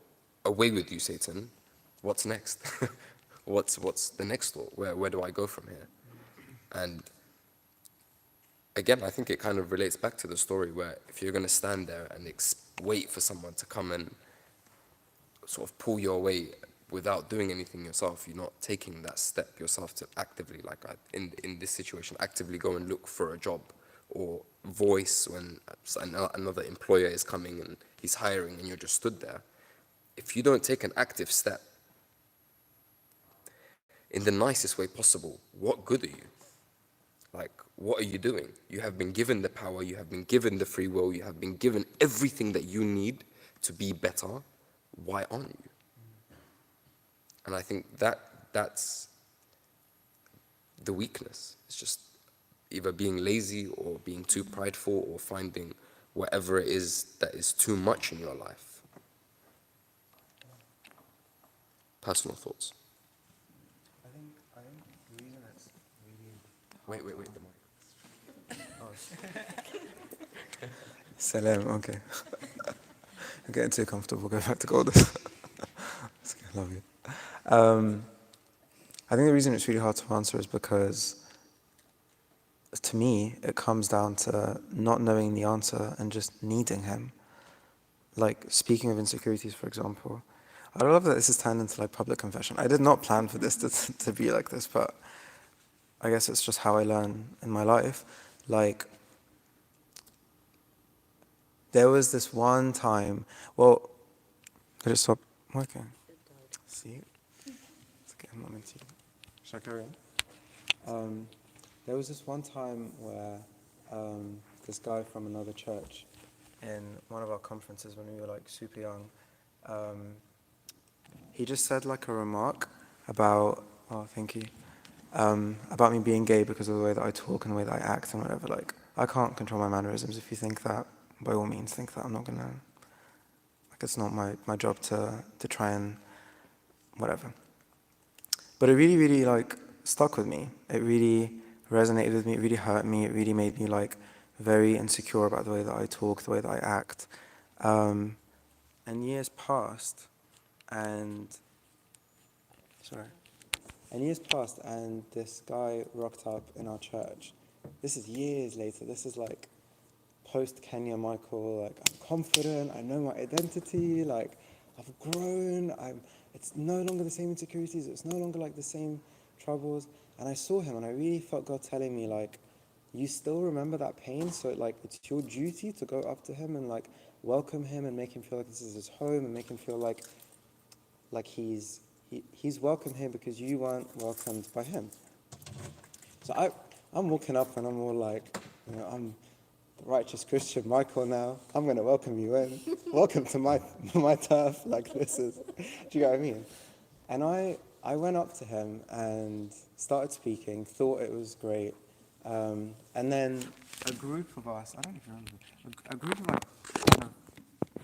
away with you, Satan. What's next? What's the next thought? Where do I go from here? And again, I think it kind of relates back to the story where if you're going to stand there and wait for someone to come and sort of pull you away without doing anything yourself, you're not taking that step yourself to actively, like in this situation, actively go and look for a job or voice when another employer is coming and he's hiring and you're just stood there. If you don't take an active step in the nicest way possible, what good are you? Like, what are you doing? You have been given the power, you have been given the free will, you have been given everything that you need to be better. Why aren't you? And I think that's the weakness. It's just either being lazy or being too prideful or finding whatever it is that is too much in your life. Personal thoughts. I think the reason it's really... Wait, the mic. Salam, okay. I'm getting too comfortable, go back to Golders. I love you. I think the reason it's really hard to answer is because, to me, it comes down to not knowing the answer and just needing him. Like, speaking of insecurities, for example, I love that this has turned into like public confession. I did not plan for this to be like this, but I guess it's just how I learn in my life. Like, there was this one time, well, did it stop working? See? It's okay, I'm not meant to. Should I carry on? There was this one time where this guy from another church in one of our conferences when we were like super young, he just said like a remark about, thank you, about me being gay because of the way that I talk and the way that I act and whatever. Like, I can't control my mannerisms. If you think that, by all means, think that. I'm not gonna, like, it's not my job to try and whatever. But it really, really like stuck with me. It really resonated with me. It really hurt me. It really made me like very insecure about the way that I talk, the way that I act. And years passed, and this guy rocked up in our church. This is years later. This is like post-Kenya Michael. Like, I'm confident. I know my identity. Like, I've grown. It's no longer the same insecurities. It's no longer like the same troubles. And I saw him, and I really felt God telling me, like, you still remember that pain, so like it's your duty to go up to him and like welcome him and make him feel like this is his home and make him feel like he's welcome here because you weren't welcomed by him. So I'm walking up and I'm all like, you know, I'm the righteous Christian Michael now. I'm going to welcome you in. Welcome to my turf. Like, this is, do you get what I mean? And I went up to him and started speaking, thought it was great. And then a group of us, I don't even remember, a group of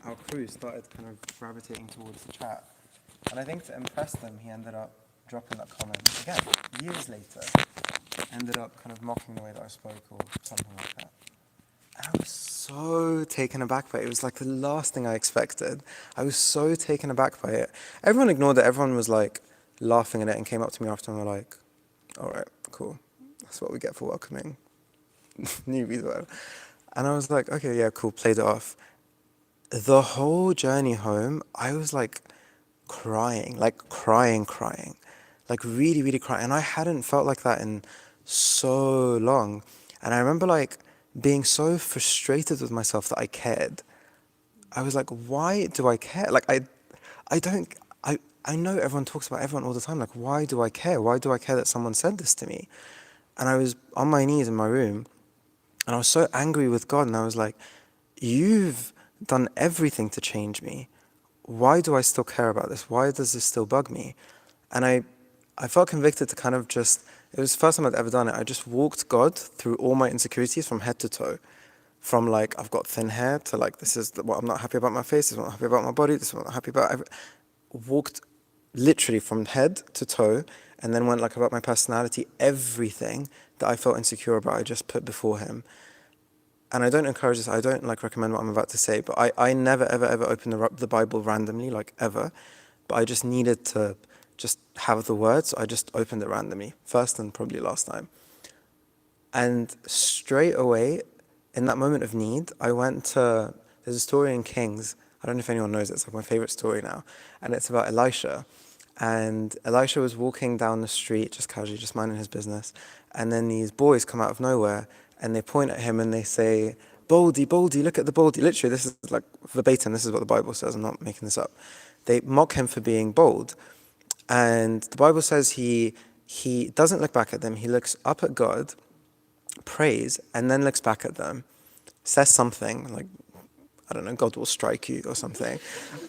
our crew started kind of gravitating towards the chat. And I think to impress them, he ended up dropping that comment. Again, years later, ended up kind of mocking the way that I spoke or something like that. And I was so taken aback by it. It was like the last thing I expected. I was so taken aback by it. Everyone ignored it. Everyone was like laughing at it and came up to me after and were like, all right, cool. That's what we get for welcoming newbies. Whatever. And I was like, okay, yeah, cool, played it off. The whole journey home, I was like crying, like really, really crying. And I hadn't felt like that in so long. And I remember like being so frustrated with myself that I cared. I was like, why do I care? Like, I know everyone talks about everyone all the time. Like, why do I care? Why do I care that someone said this to me? And I was on my knees in my room, and I was so angry with God, and I was like, you've done everything to change me. Why do I still care about this? Why does this still bug me? And I felt convicted to kind of just, it was the first time I'd ever done it. I just walked God through all my insecurities from head to toe. From like, I've got thin hair, to like, this is what I'm not happy about my face, this is what I'm not happy about my body, this is what I'm not happy about. Walked literally from head to toe, and then went like about my personality, everything that I felt insecure about, I just put before him. And I don't encourage this, I don't like recommend what I'm about to say, but I never, ever, ever opened the Bible randomly, like ever. But I just needed to just have the words, so I just opened it randomly, first and probably last time. And straight away, in that moment of need, I went to, there's a story in Kings. I don't know if anyone knows it, it's like my favorite story now. And it's about Elisha. And Elisha was walking down the street, just casually, just minding his business. And then these boys come out of nowhere and they point at him and they say, "Baldy, Baldy, look at the Baldy." Literally, this is like verbatim, this is what the Bible says, I'm not making this up. They mock him for being bold. And the Bible says he doesn't look back at them, he looks up at God, prays, and then looks back at them, says something like, I don't know, God will strike you or something.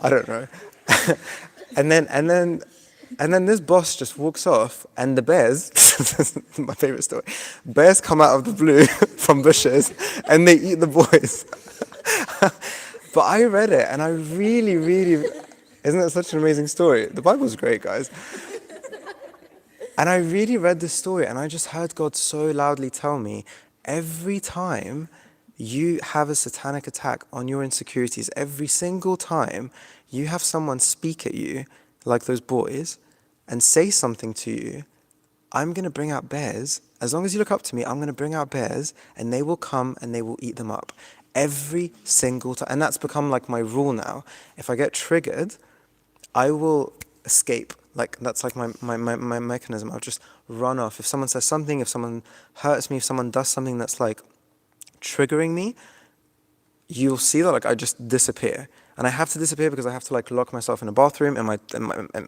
I don't know. and then this boss just walks off, and the bears, this is my favorite story, bears come out of the blue from bushes, and they eat the boys. But I read it, and I really, really, isn't it such an amazing story? The Bible's great, guys. And I really read this story, and I just heard God so loudly tell me, every time you have a satanic attack on your insecurities, every single time you have someone speak at you, like those boys, and say something to you, I'm going to bring out bears. As long as you look up to me, I'm going to bring out bears, and they will come and they will eat them up. Every single time. And that's become like my rule now. If I get triggered, I will escape. Like, that's like my mechanism. I'll just run off. If someone says something, if someone hurts me, if someone does something that's like triggering me, you'll see that like I just disappear. And I have to disappear because I have to like lock myself in a bathroom, in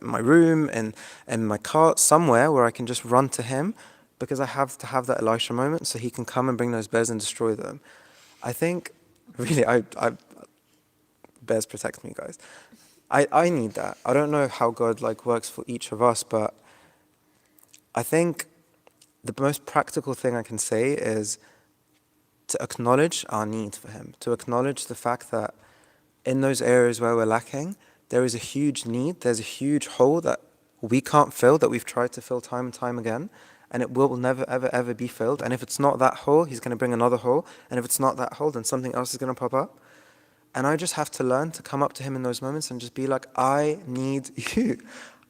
my room, in my car, somewhere where I can just run to him, because I have to have that Elisha moment so he can come and bring those bears and destroy them. I think, really, bears protect me, guys. I need that. I don't know how God like works for each of us, but I think the most practical thing I can say is to acknowledge our need for him, to acknowledge the fact that in those areas where we're lacking, there is a huge need, there's a huge hole that we can't fill, that we've tried to fill time and time again, and it will never, ever, ever be filled. And if it's not that hole, he's going to bring another hole, and if it's not that hole, then something else is going to pop up. And I just have to learn to come up to him in those moments and just be like, I need you.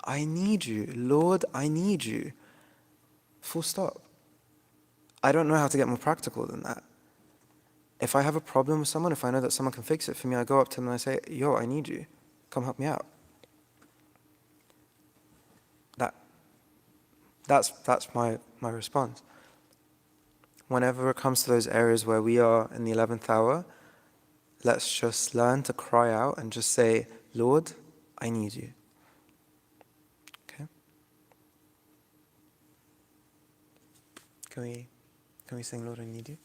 I need you. Lord, I need you. Full stop. I don't know how to get more practical than that. If I have a problem with someone, if I know that someone can fix it for me, I go up to them and I say, yo, I need you. Come help me out. That's my response. Whenever it comes to those areas where we are in the 11th hour, let's just learn to cry out and just say, Lord, I need you. Okay? Can we sing, Lord, I need you?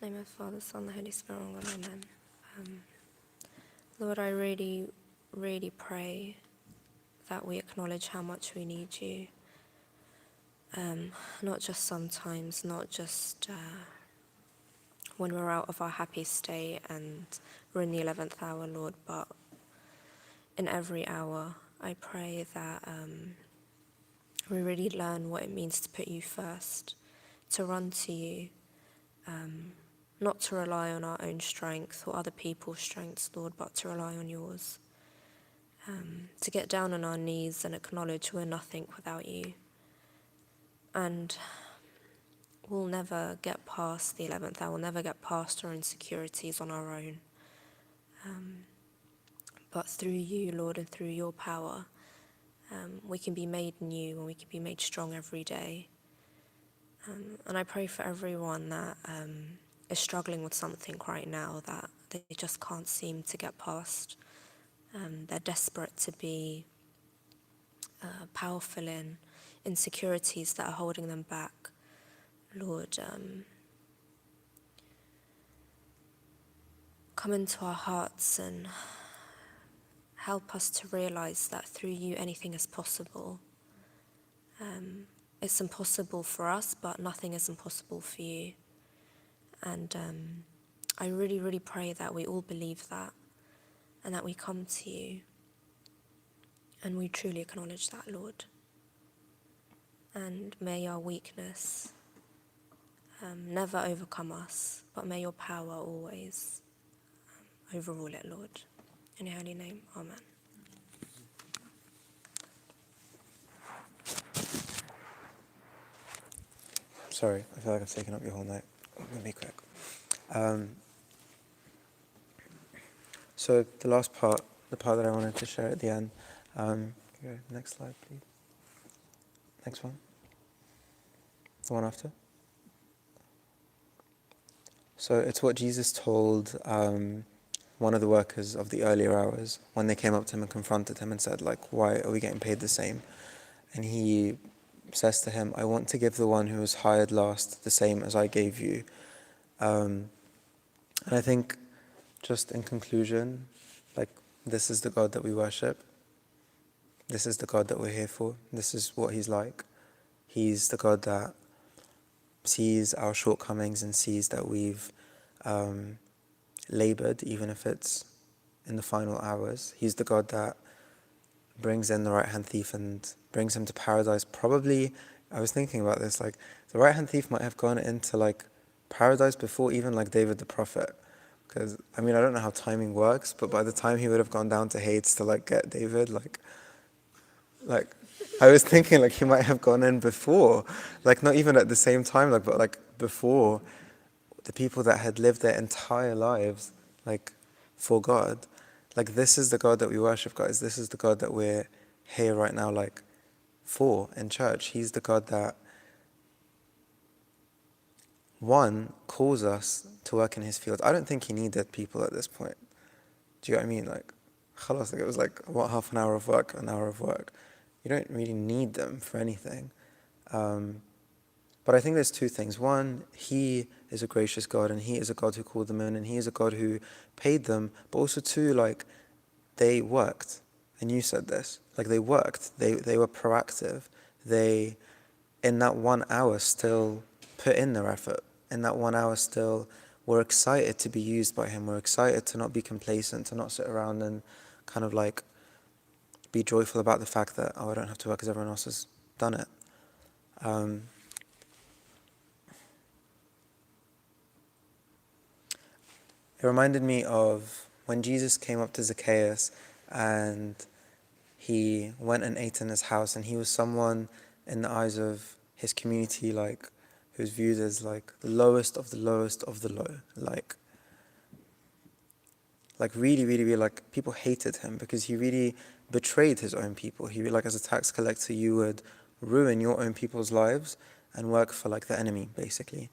In the name of the Father, Son, and the Holy Spirit, one God, amen. Lord, I really, really pray that we acknowledge how much we need you. Not just sometimes, not just when we're out of our happy state and we're in the 11th hour, Lord, but in every hour. I pray that we really learn what it means to put you first, to run to you, not to rely on our own strength or other people's strengths, Lord, but to rely on yours. To get down on our knees and acknowledge we're nothing without you. And we'll never get past the 11th hour, we'll never get past our insecurities on our own. But through you, Lord, and through your power, we can be made new and we can be made strong every day. And I pray for everyone that is struggling with something right now that they just can't seem to get past. They're desperate to be powerful in insecurities that are holding them back. Lord, come into our hearts and help us to realize that through you anything is possible. It's impossible for us, but nothing is impossible for you. And I really, really pray that we all believe that and that we come to you and we truly acknowledge that, Lord. And may our weakness never overcome us, but may your power always overrule it, Lord. In your holy name, amen. Sorry, I feel like I've taken up your whole night. I'm going to be quick. So the last part, the part that I wanted to share at the end. Go next slide, please. Next one. The one after. So it's what Jesus told one of the workers of the earlier hours when they came up to him and confronted him and said, like, why are we getting paid the same? And he says to him, I want to give the one who was hired last the same as I gave you. And I think, just in conclusion, like, this is the God that we worship. This is the God that we're here for. This is what he's like. He's the God that sees our shortcomings and sees that we've labored, even if it's in the final hours. He's the God that brings in the right-hand thief and brings him to paradise. Probably, I was thinking about this, like, the right-hand thief might have gone into, like, paradise before even, like, David the prophet. Because, I mean, I don't know how timing works, but by the time he would have gone down to Hades to, like, get David, like, I was thinking, like, he might have gone in before, like, not even at the same time, like, but, like, before the people that had lived their entire lives, like, for God. Like, this is the God that we worship, guys. This is the God that we're here right now, like, for in church. He's the God that, one, calls us to work in his field. I don't think he needed people at this point. Do you know what I mean? Like, khalas, like, it was like, what, half an hour of work, an hour of work. You don't really need them for anything. But I think there's two things. One, he is a gracious God, and he is a God who called them in, and he is a God who paid them. But also, two, like, they worked. And you said this. Like, they worked. They were proactive. They, in that 1 hour, still put in their effort. In that 1 hour, still were excited to be used by him. Were excited to not be complacent, to not sit around and kind of, like, be joyful about the fact that, oh, I don't have to work because everyone else has done it. It reminded me of when Jesus came up to Zacchaeus and he went and ate in his house, and he was someone in the eyes of his community, like, who's viewed as, like, the lowest of the lowest of the low. Like really, really, really, like, people hated him because he really betrayed his own people. He, like, as a tax collector, you would ruin your own people's lives and work for, like, the enemy, basically.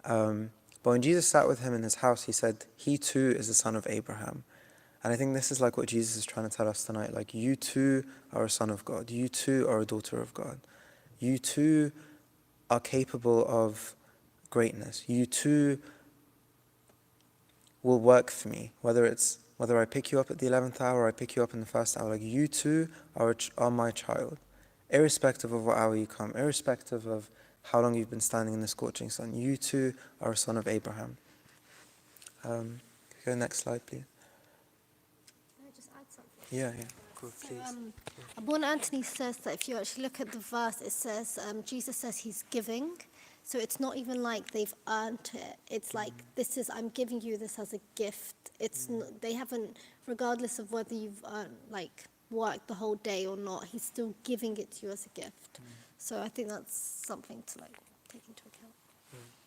But when Jesus sat with him in his house, he said, he too is the son of Abraham. And I think this is, like, what Jesus is trying to tell us tonight. Like, you too are a son of God. You too are a daughter of God. You too are capable of greatness. You too will work for me, whether I pick you up at the 11th hour or I pick you up in the first hour. Like, you two are my child, irrespective of what hour you come, irrespective of how long you've been standing in the scorching sun. You two are a son of Abraham. Go next slide, please. Can I just add something? Yeah, cool, So, please. Abuna Anthony says that if you actually look at the verse, it says, Jesus says he's giving. So it's not even like they've earned it. It's like, I'm giving you this as a gift. It's they haven't, regardless of whether you've worked the whole day or not, he's still giving it to you as a gift. So I think that's something to take into account.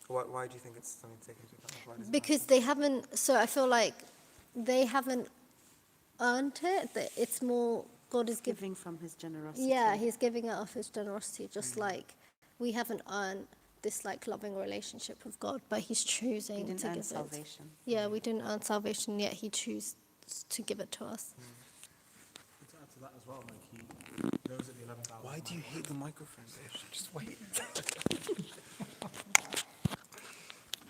Why do you think it's something to take into account? Why does it Because they haven't, so I feel like they haven't earned it. That it's more, God is giving. Giving from his generosity. Yeah, he's giving it of his generosity, just like we haven't earned this loving relationship with God, but he's choosing He didn't to earn give salvation. it. Yeah, we didn't earn salvation, yet he chose to give it to us. To add to that as well, those at the 11th hour. Why do you hate the microphone? Just wait.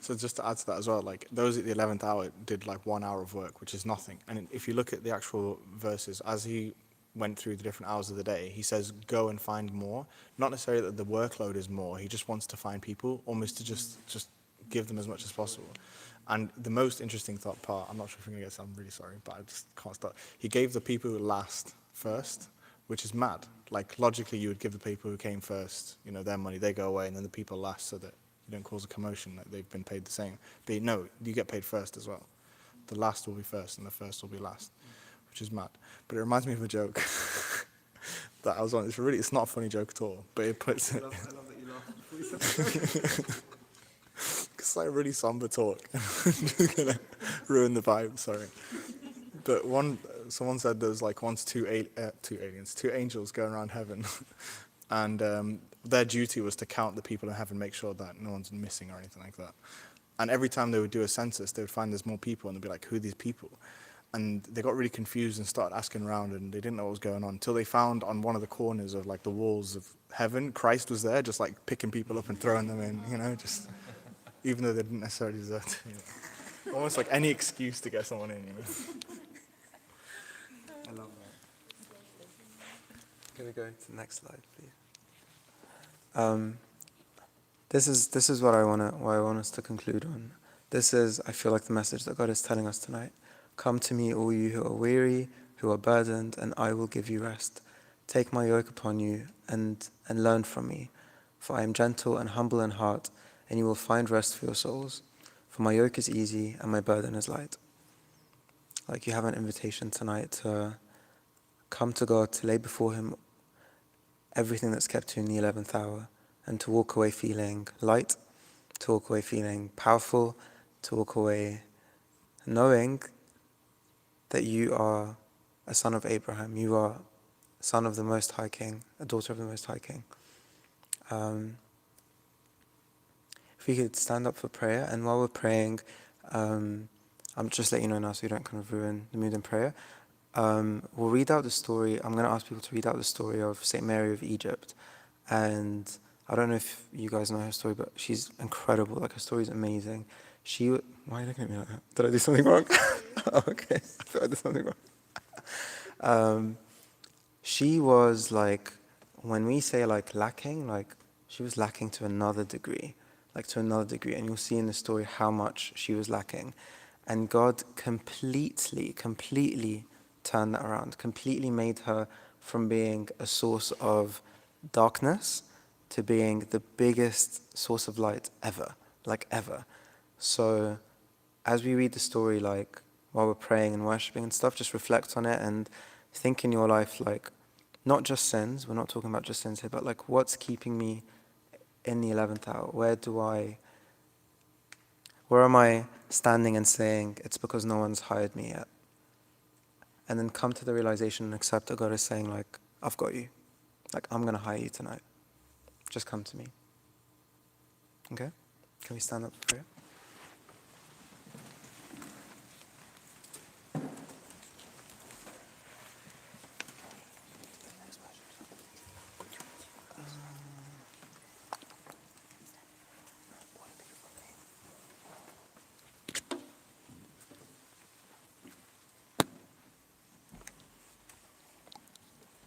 So just to add to that as well, those at the 11th hour did 1 hour of work, which is nothing. And if you look at the actual verses, as he went through the different hours of the day, he says, go and find more. Not necessarily that the workload is more, he just wants to find people, almost to just give them as much as possible. And the most interesting part, I'm not sure if I'm going to get this, I'm really sorry, but I just can't stop. He gave the people who last first, which is mad. Logically, you would give the people who came first, their money, they go away, and then the people last so that you don't cause a commotion, that they've been paid the same. But no, you get paid first as well. The last will be first and the first will be last, which is mad. But it reminds me of a joke that I was on. It's not a funny joke at all, but it puts it. I love that you laughed before you said it. It's a really somber talk. I'm just going to ruin the vibe, sorry. But someone said there's once two angels going around heaven, and their duty was to count the people in heaven, make sure that no one's missing or anything like that. And every time they would do a census, they would find there's more people, and they'd be like, who are these people? And they got really confused and started asking around, and they didn't know what was going on until they found on one of the corners of the walls of heaven, Christ was there, just picking people up and throwing them in, just even though they didn't necessarily deserve to. Almost like any excuse to get someone in, I love that. Can we go to the next slide, please? This is what I want us to conclude on. This is, I feel like, the message that God is telling us tonight. Come to me, all you who are weary, who are burdened, and I will give you rest. Take my yoke upon you and learn from me, for I am gentle and humble in heart, and you will find rest for your souls. For my yoke is easy and my burden is light. You have an invitation tonight to come to God, to lay before him everything that's kept you in the 11th hour, and to walk away feeling light, to walk away feeling powerful, to walk away knowing that you are a son of Abraham, you are a son of the Most High King, a daughter of the Most High King. If we could stand up for prayer, and while we're praying, I'm just letting you know now so you don't kind of ruin the mood in prayer. We'll read out the story. I'm going to ask people to read out the story of St. Mary of Egypt. And I don't know if you guys know her story, but she's incredible. Her story is amazing. Why are you looking at me like that? Did I do something wrong? Oh, okay, I thought I did something wrong. She was when we say lacking, she was lacking to another degree. And you'll see in the story how much she was lacking. And God completely turned that around, completely made her from being a source of darkness to being the biggest source of light ever, ever. So as we read the story, while we're praying and worshiping and stuff, just reflect on it and think in your life, not just sins, we're not talking about just sins here, but what's keeping me in the 11th hour? Where am I standing and saying, it's because no one's hired me yet? And then come to the realization and accept that God is saying, I've got you. I'm going to hire you tonight. Just come to me. Okay? Can we stand up for prayer?